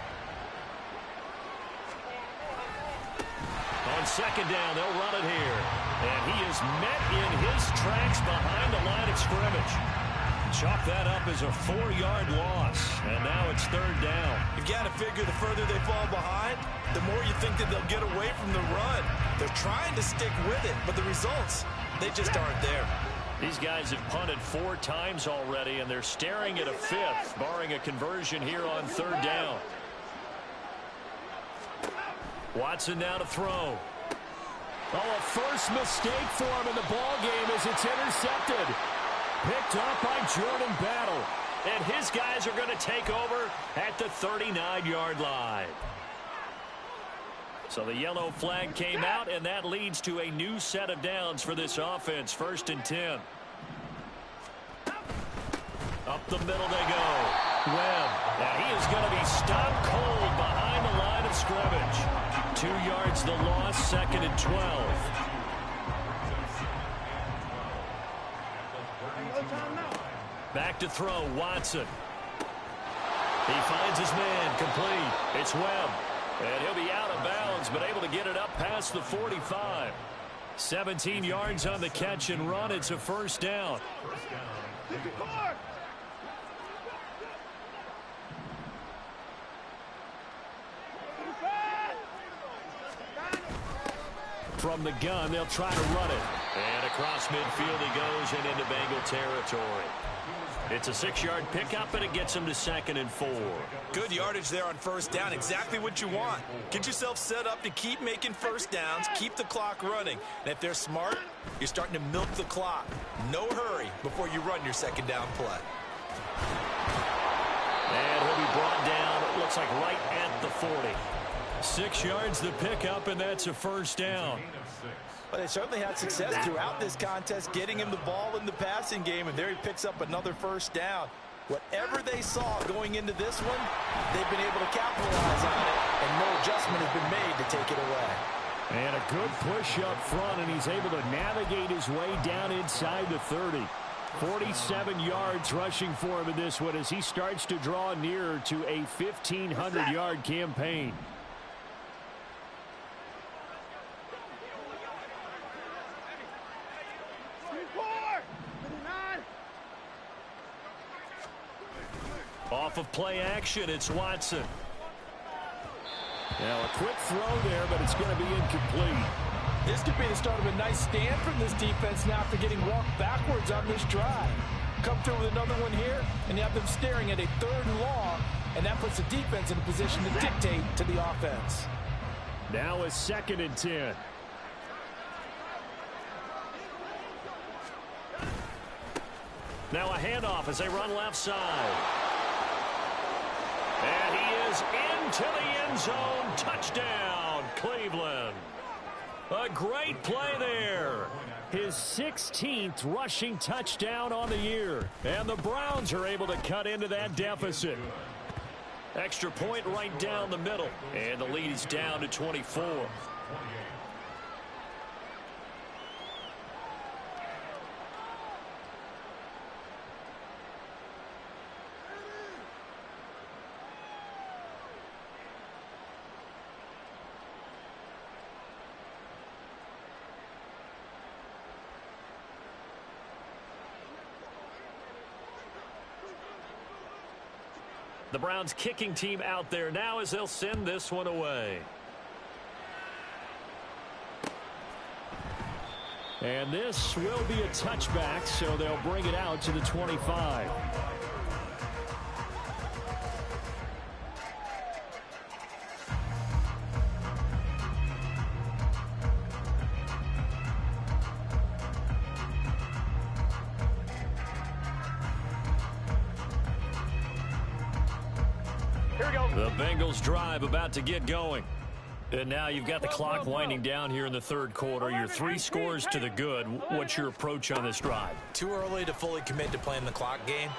On second down, they'll run it here. And he is met in his tracks behind the line of scrimmage. Chalk that up as a 4-yard loss. And now it's third down. You've got to figure the further they fall behind, the more you think that they'll get away from the run. They're trying to stick with it, but the results, they just aren't there. These guys have punted 4 times already, and they're staring at a 5th, barring a conversion here on third down. Watson now to throw. Oh, a first mistake for him in the ball game as it's intercepted. Picked up by Jordan Battle. And his guys are going to take over at the 39-yard line. So the yellow flag came out, and that leads to a new set of downs for this offense. 1st and 10. Up the middle they go. Webb. Now he is going to be stopped cold behind the line of scrimmage. 2 yards the loss, 2nd and 12. Back to throw, Watson. He finds his man, complete. It's Webb. And he'll be out of bounds, but able to get it up past the 45. 17 yards on the catch and run. It's a first down. From the gun, they'll try to run it. And across midfield he goes and into Bengal territory. It's a 6-yard pickup, and it gets him to 2nd and 4. Good yardage there on first down. Exactly what you want. Get yourself set up to keep making first downs, keep the clock running. And if they're smart, you're starting to milk the clock. No hurry before you run your 2nd down play. And he'll be brought down, it looks like right at the 40. 6 yards the pickup, and that's a first down. But they certainly had success throughout this contest, getting him the ball in the passing game, and there he picks up another first down. Whatever they saw going into this one, they've been able to capitalize on it, and no adjustment has been made to take it away. And a good push up front, and he's able to navigate his way down inside the 30. 47 yards rushing for him in this one as he starts to draw nearer to a 1,500-yard campaign. Off of play action, it's Watson. Now a quick throw there, but it's going to be incomplete. This could be the start of a nice stand from this defense now after getting walked backwards on this drive. Come through with another one here, and you have them staring at a 3rd and long, and that puts the defense in a position to dictate to the offense. Now a 2nd and 10. Now a handoff as they run left side. And he is into the end zone. Touchdown, Cleveland. A great play there. His 16th rushing touchdown on the year. And the Browns are able to cut into that deficit. Extra point right down the middle. And the lead is down to 24. The Browns kicking team out there now as they'll send this one away. And this will be a touchback, so they'll bring it out to the 25. Here we go. The Bengals drive about to get going. And now you've got the clock winding down here in the third quarter. You're 3 scores to the good. What's your approach on this drive? Too early to fully commit to playing the clock game.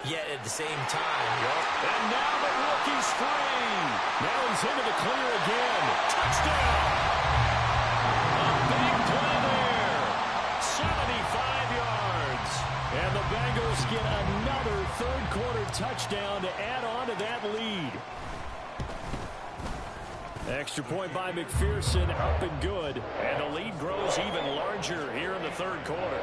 Yet at the same time, and now the rookie's free. Now he's into the clear again. Touchdown! A big play there. 75 yards. And the Bengals get another third-quarter touchdown to add on to that lead. Extra point by McPherson, up and good. And the lead grows even larger here in the third quarter.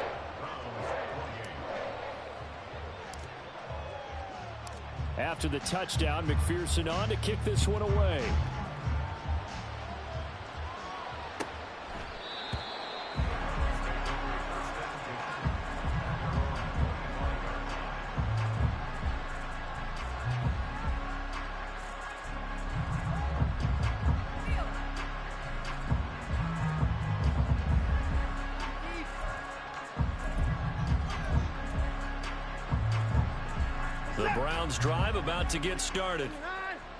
After the touchdown, McPherson on to kick this one away. The Browns drive about to get started.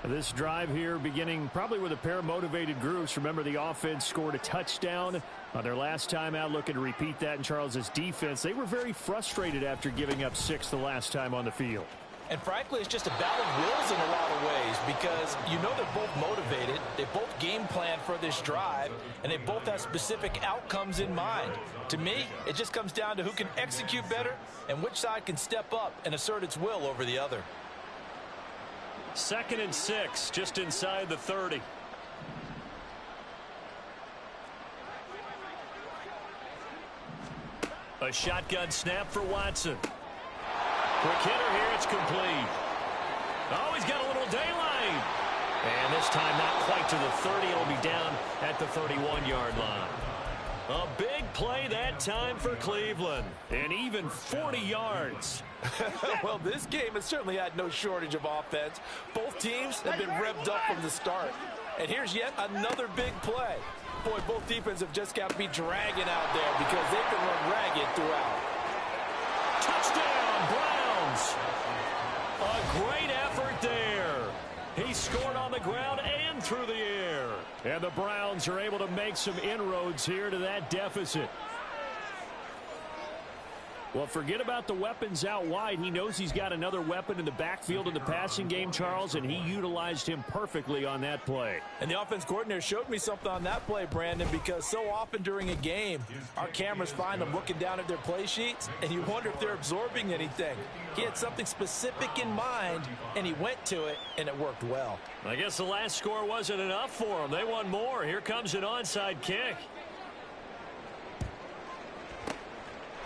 This drive here beginning probably with a pair of motivated groups. Remember, the offense scored a touchdown on their last time out, looking to repeat that in Charles's defense. They were very frustrated after giving up 6 the last time on the field. And frankly, it's just a battle of wills in a lot of ways because you know they're both motivated. They both game plan for this drive, and they both have specific outcomes in mind. To me, it just comes down to who can execute better and which side can step up and assert its will over the other. 2nd and 6, just inside the 30. A shotgun snap for Watson. Quick hitter here, it's complete. Oh, he's got a little daylight. And this time not quite to the 30. It'll be down at the 31-yard line. A big play that time for Cleveland. And even 40 yards. Well, this game has certainly had no shortage of offense. Both teams have been revved up from the start. And here's yet another big play. Boy, both defenses have just got to be dragging out there because they've been run ragged throughout. Touchdown, Browns. A great effort there. He scored on the ground and through the air. And the Browns are able to make some inroads here to that deficit. Well, forget about the weapons out wide. He knows he's got another weapon in the backfield in the passing game, Charles, and he utilized him perfectly on that play. And the offense coordinator showed me something on that play, Brandon, because so often during a game, our cameras find them looking down at their play sheets, and you wonder if they're absorbing anything. He had something specific in mind, and he went to it, and it worked well. I guess the last score wasn't enough for them. They won more. Here comes an onside kick.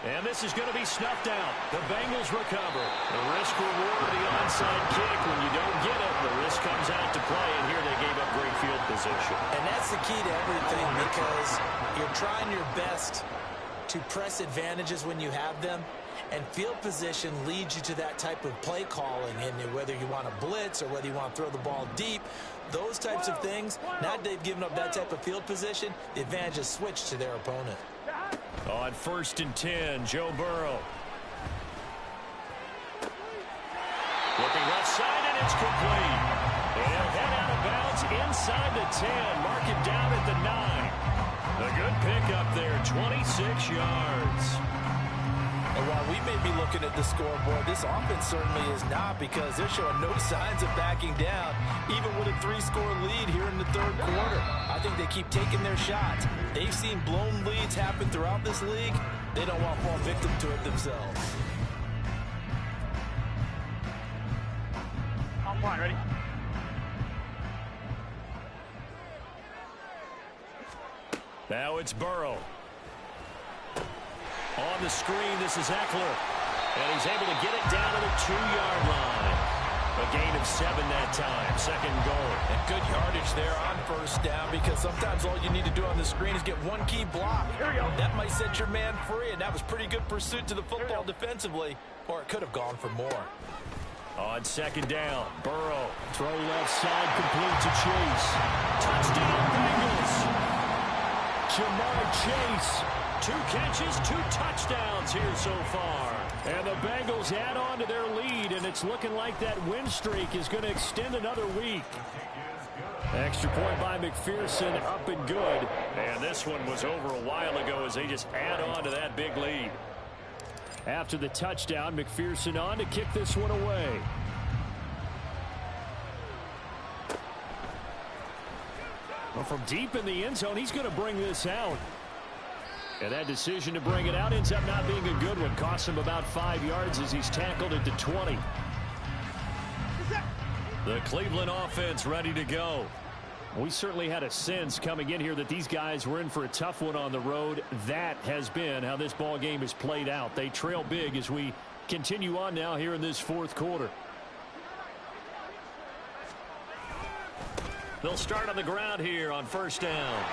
And this is going to be snuffed out. The Bengals recover. The risk-reward of the onside kick. When you don't get it, the risk comes out to play, and here they gave up great field position. And that's the key to everything because you're trying your best to press advantages when you have them, and field position leads you to that type of play calling, and whether you want to blitz or whether you want to throw the ball deep, those types of things, now that they've given up that type of field position, the advantage is switched to their opponent. On 1st and 10, Joe Burrow. Looking left side, and it's complete. And he'll head out of bounds inside the 10. Mark him down at the 9. A good pickup there, 26 yards. And while we may be looking at the scoreboard, this offense certainly is not because they're showing no signs of backing down, even with a 3-score lead here in the third quarter. I think they keep taking their shots. They've seen blown leads happen throughout this league. They don't want to fall victim to it themselves. On point, ready? Now it's Burrow. On the screen, this is Eckler. And he's able to get it down to the 2-yard line. A gain of 7 that time. Second goal. And good yardage there on first down because sometimes all you need to do on the screen is get one key block. Here we go. That might set your man free, and that was pretty good pursuit to the football defensively, or it could have gone for more. On second down, Burrow. Throw left side, complete to Chase. Touchdown, Bengals. Jamar Chase. 2 catches, 2 touchdowns here so far. And the Bengals add on to their lead, and it's looking like that win streak is going to extend another week. Extra point by McPherson, up and good. And this one was over a while ago as they just add on to that big lead. After the touchdown, McPherson on to kick this one away. Well, from deep in the end zone, he's going to bring this out. And that decision to bring it out ends up not being a good one. Costs him about 5 yards as he's tackled at the 20. The Cleveland offense ready to go. We certainly had a sense coming in here that these guys were in for a tough one on the road. That has been how this ball game is played out. They trail big as we continue on now here in this fourth quarter. They'll start on the ground here on first down.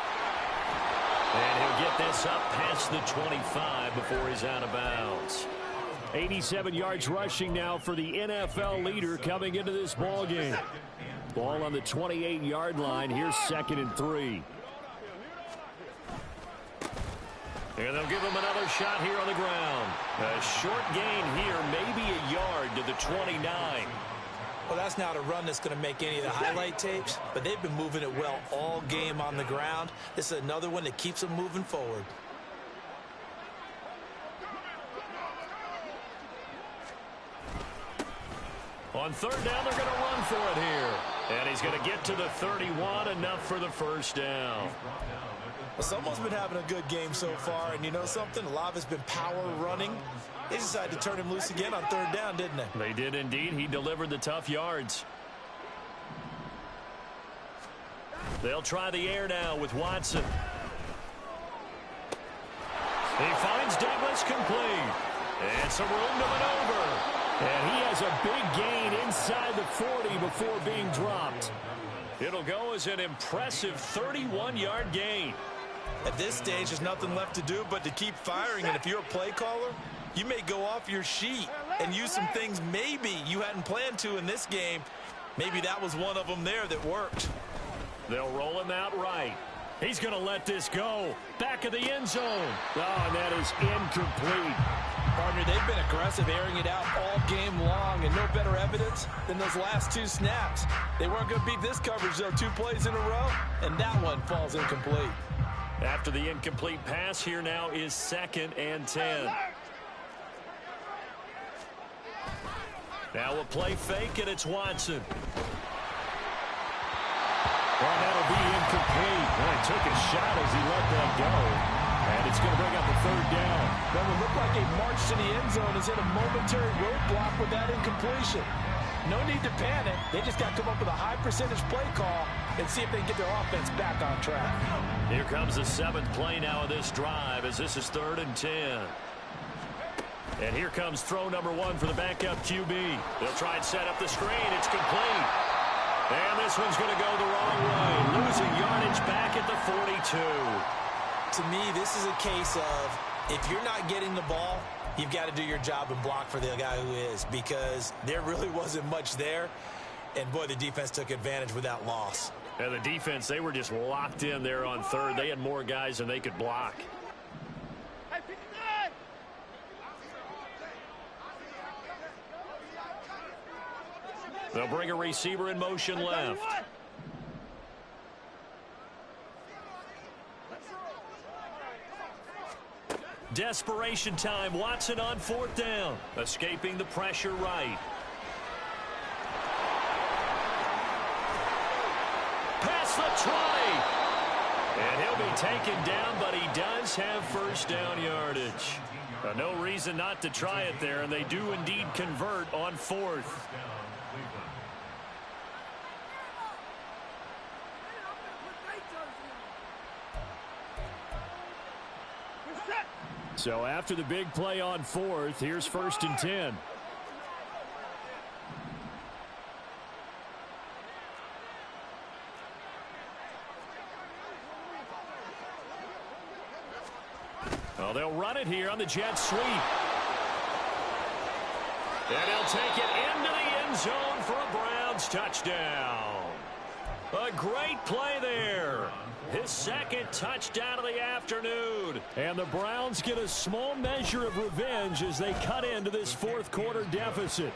And he'll get this up past the 25 before he's out of bounds. 87 yards rushing now for the NFL leader coming into this ball game. Ball on the 28-yard line. Here's 2nd and 3. And they'll give him another shot here on the ground. A short gain here, maybe a yard to the 29. Well, that's not a run that's going to make any of the highlight tapes, but they've been moving it well all game on the ground. This is another one that keeps them moving forward. On third down, they're going to run for it here. And he's going to get to the 31, enough for the first down. Well, someone's been having a good game so far, and you know something? A lot of it's been power running. They decided to turn him loose again on third down, didn't they? They did indeed. He delivered the tough yards. They'll try the air now with Watson. He finds Douglas complete. And some room to maneuver. And he has a big gain inside the 40 before being dropped. It'll go as an impressive 31-yard gain. At this stage, there's nothing left to do but to keep firing. And if you're a play caller, you may go off your sheet and use some things maybe you hadn't planned to in this game. Maybe that was one of them there that worked. They'll roll him out right. He's going to let this go. Back of the end zone. Oh, and that is incomplete. Partner, they've been aggressive, airing it out all game long, and no better evidence than those last 2 snaps. They weren't going to beat this coverage, though, 2 plays in a row, and that one falls incomplete. After the incomplete pass, here now is 2nd and 10. Now a play fake, and it's Watson. Well, that'll be incomplete. Well, he took a shot as he let that go. And it's going to bring up a third down. Well, it looked like a march to the end zone has hit a momentary roadblock with that incompletion. No need to panic. They just got to come up with a high percentage play call and see if they can get their offense back on track. Here comes the 7th play now of this drive as this is 3rd and 10. And here comes throw number 1 for the backup QB. They'll try and set up the screen. It's complete. And this one's going to go the wrong way. Losing yardage back at the 42. To me, this is a case of if you're not getting the ball, you've got to do your job and block for the guy who is, because there really wasn't much there. And, boy, the defense took advantage with that loss. And the defense, they were just locked in there on third. They had more guys than they could block. They'll bring a receiver in motion left. Desperation time. Watson on 4th down. Escaping the pressure right. Past the 20. And he'll be taken down, but he does have first down yardage. No reason not to try it there, and they do indeed convert on 4th. So after the big play on 4th, here's 1st and 10. Well, they'll run it here on the jet sweep. And he'll take it into the end zone for a Browns touchdown. A great play there. His second touchdown of the afternoon. And the Browns get a small measure of revenge as they cut into this fourth quarter deficit.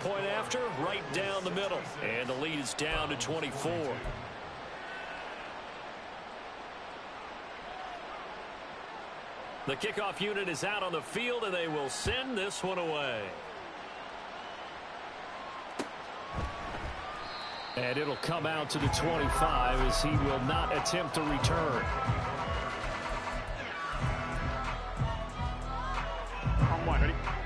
Point after, right down the middle. And the lead is down to 24. The kickoff unit is out on the field, and they will send this one away. And it'll come out to the 25 as he will not attempt to return.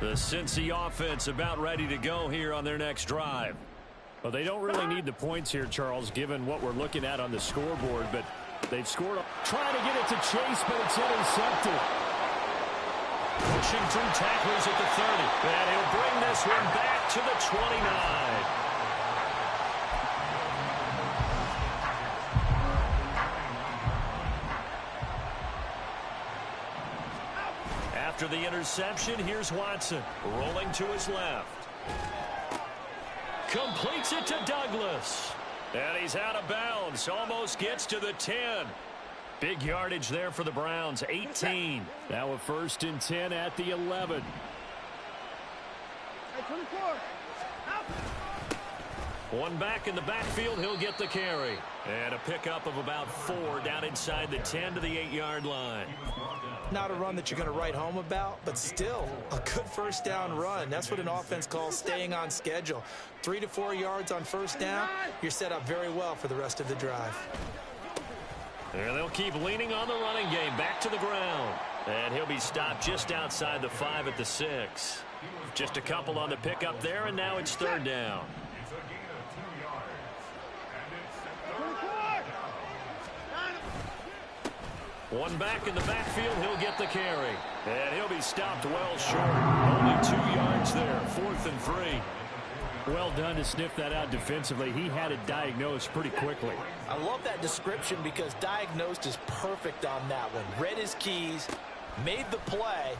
The Cincy offense about ready to go here on their next drive. Well, they don't really need the points here, Charles, given what we're looking at on the scoreboard, but they've scored. Trying to get it to Chase, but it's intercepted. Pushing through tacklers at the 30. And he'll bring this one back to the 29. After the interception, here's Watson. Rolling to his left. Completes it to Douglas. And he's out of bounds. Almost gets to the 10. Big yardage there for the Browns. 18. Now a 1st and 10 at the 11. One back in the backfield. He'll get the carry. And a pickup of about 4 down inside the 10 to the 8-yard line. Not a run that you're going to write home about, but still a good first down run. That's what an offense calls staying on schedule. 3 to 4 yards on first down. You're set up very well for the rest of the drive. And they'll keep leaning on the running game. Back to the ground. And he'll be stopped just outside the 5 at the 6. Just a couple on the pickup there, and now it's 3rd down. One back in the backfield, he'll get the carry. And he'll be stopped well short. Only 2 yards there, 4th and 3. Well done to sniff that out defensively. He had it diagnosed pretty quickly. I love that description because diagnosed is perfect on that one. Read his keys, made the play,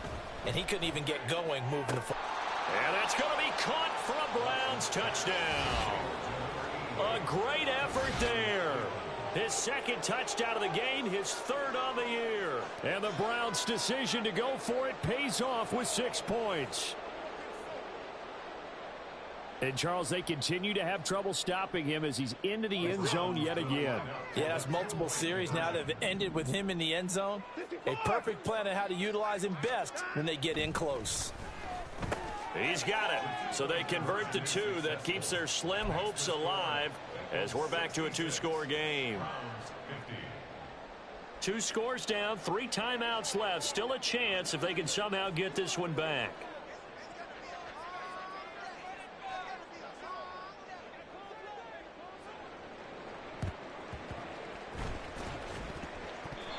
and he couldn't even get going moving the football. And that's going to be caught for a Browns touchdown. A great effort there. His 2nd touchdown of the game, his 3rd on the year. And the Browns' decision to go for it pays off with 6 points. And, Charles, they continue to have trouble stopping him as he's into the end zone yet again. Yeah, that's multiple series now that have ended with him in the end zone. A perfect plan on how to utilize him best when they get in close. He's got it. So they convert the 2. That keeps their slim hopes alive as we're back to a 2-score game. 2 scores down, 3 timeouts left. Still a chance if they can somehow get this one back.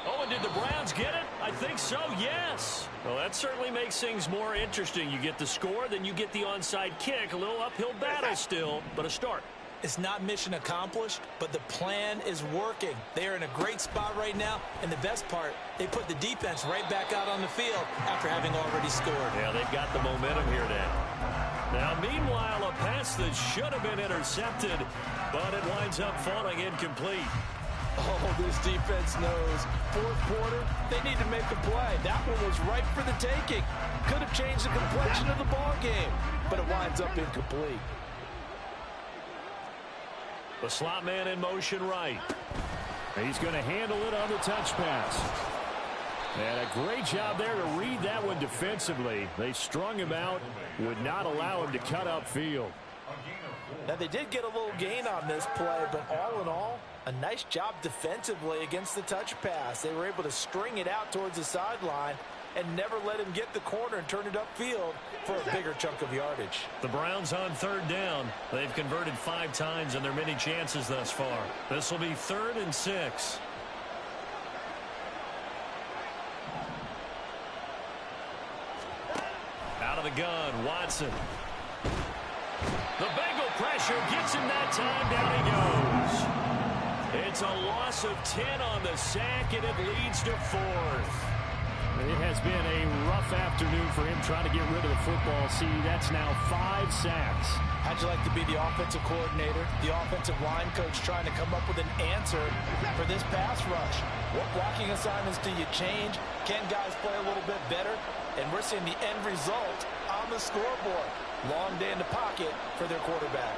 Oh, and did the Browns get it? I think so, yes. Well, that certainly makes things more interesting. You get the score, then you get the onside kick. A little uphill battle still, but a start. It's not mission accomplished, but the plan is working. They are in a great spot right now, and the best part, they put the defense right back out on the field after having already scored. Yeah, they've got the momentum here now. Now, meanwhile, a pass that should have been intercepted, but it winds up falling incomplete. Oh, this defense knows. 4th quarter, they need to make a play. That one was ripe for the taking. Could have changed the complexion of the ball game, but it winds up incomplete. The slot man in motion right. He's going to handle it on the touch pass. And a great job there to read that one defensively. They strung him out, would not allow him to cut upfield. Now, they did get a little gain on this play, but all in all, a nice job defensively against the touch pass. They were able to string it out towards the sideline and never let him get the corner and turn it upfield for a bigger chunk of yardage. The Browns on 3rd down. They've converted 5 times in their many chances thus far. This will be 3rd and 6. Out of the gun, Watson. The Bengal pressure gets him that time. Down he goes. It's a loss of 10 on the sack, and it leads to 4th. It has been a rough afternoon for him trying to get rid of the football. See, that's now 5 sacks. How'd you like to be the offensive coordinator, the offensive line coach trying to come up with an answer for this pass rush? What blocking assignments do you change? Can guys play a little bit better? And we're seeing the end result on the scoreboard. Long day in the pocket for their quarterback.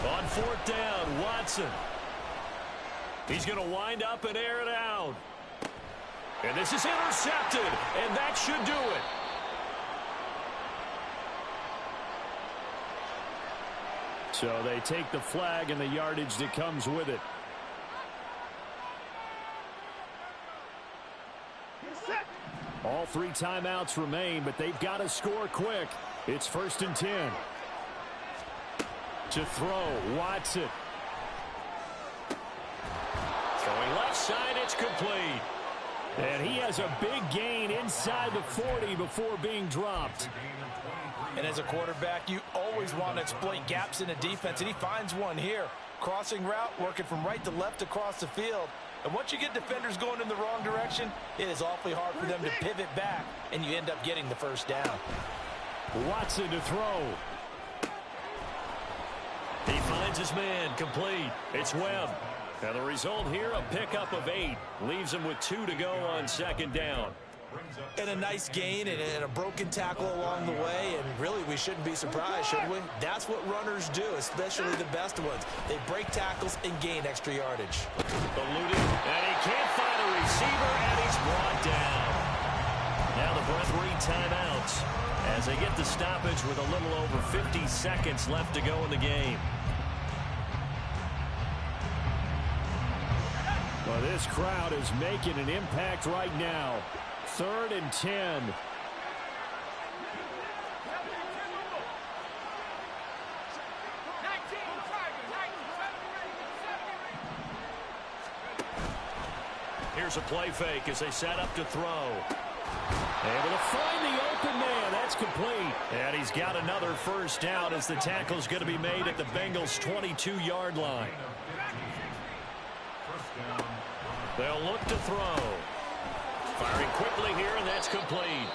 On 4th down, Watson. He's going to wind up and air it out. And this is intercepted, and that should do it. So they take the flag and the yardage that comes with it. All 3 timeouts remain, but they've got to score quick. It's 1st and 10. To throw, Watson. Throwing left side, it's complete. And he has a big gain inside the 40 before being dropped. And as a quarterback, you always want to exploit gaps in the defense, and he finds one here. Crossing route, working from right to left across the field. And once you get defenders going in the wrong direction, it is awfully hard for them to pivot back, and you end up getting the first down. Watson to throw. He finds his man, complete. It's Webb. And the result here, a pickup of 8. Leaves him with 2 to go on 2nd down. And a nice gain and a broken tackle along the way, and really we shouldn't be surprised, should we? That's what runners do, especially the best ones. They break tackles and gain extra yardage. Eluded, and he can't find a receiver, and he's brought down. Now the Browns 3 timeouts as they get the stoppage with a little over 50 seconds left to go in the game. Well, this crowd is making an impact right now. 3rd and 10. Here's a play fake as they set up to throw. Able to find the open man. That's complete. And he's got another first down as the tackle's going to be made at the Bengals' 22-yard line. They'll look to throw. Firing quickly here, and that's complete.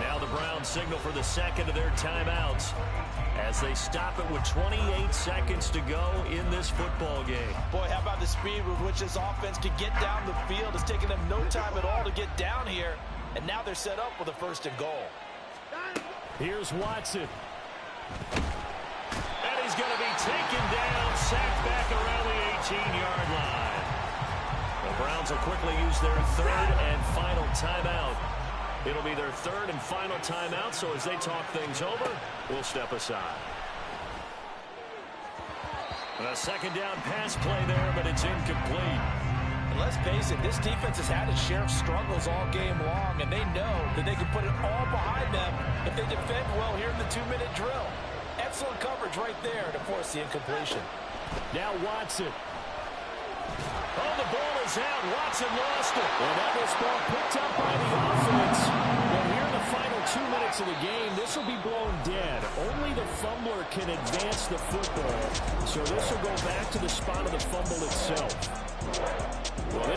Now the Browns signal for the 2nd of their timeouts as they stop it with 28 seconds to go in this football game. Boy, how about the speed with which this offense can get down the field? It's taken them no time at all to get down here, and now they're set up with a 1st and goal. Here's Watson. And he's going to be taken down, sacked back around the 18-yard line. The Browns will quickly use their 3rd and final timeout. It'll be their 3rd and final timeout, so as they talk things over, we'll step aside. A 2nd down pass play there, but it's incomplete. And let's face it, this defense has had its share of struggles all game long, and they know that they can put it all behind them if they defend well here in the 2-minute drill. Excellent coverage right there to force the incompletion. Now Watson. Oh, the ball is out. Watson lost it. And that was ball picked up by the offense. But here in the final 2 minutes of the game, this will be blown dead. Only the fumbler can advance the football. So this will go back to the spot of the fumble itself. Well,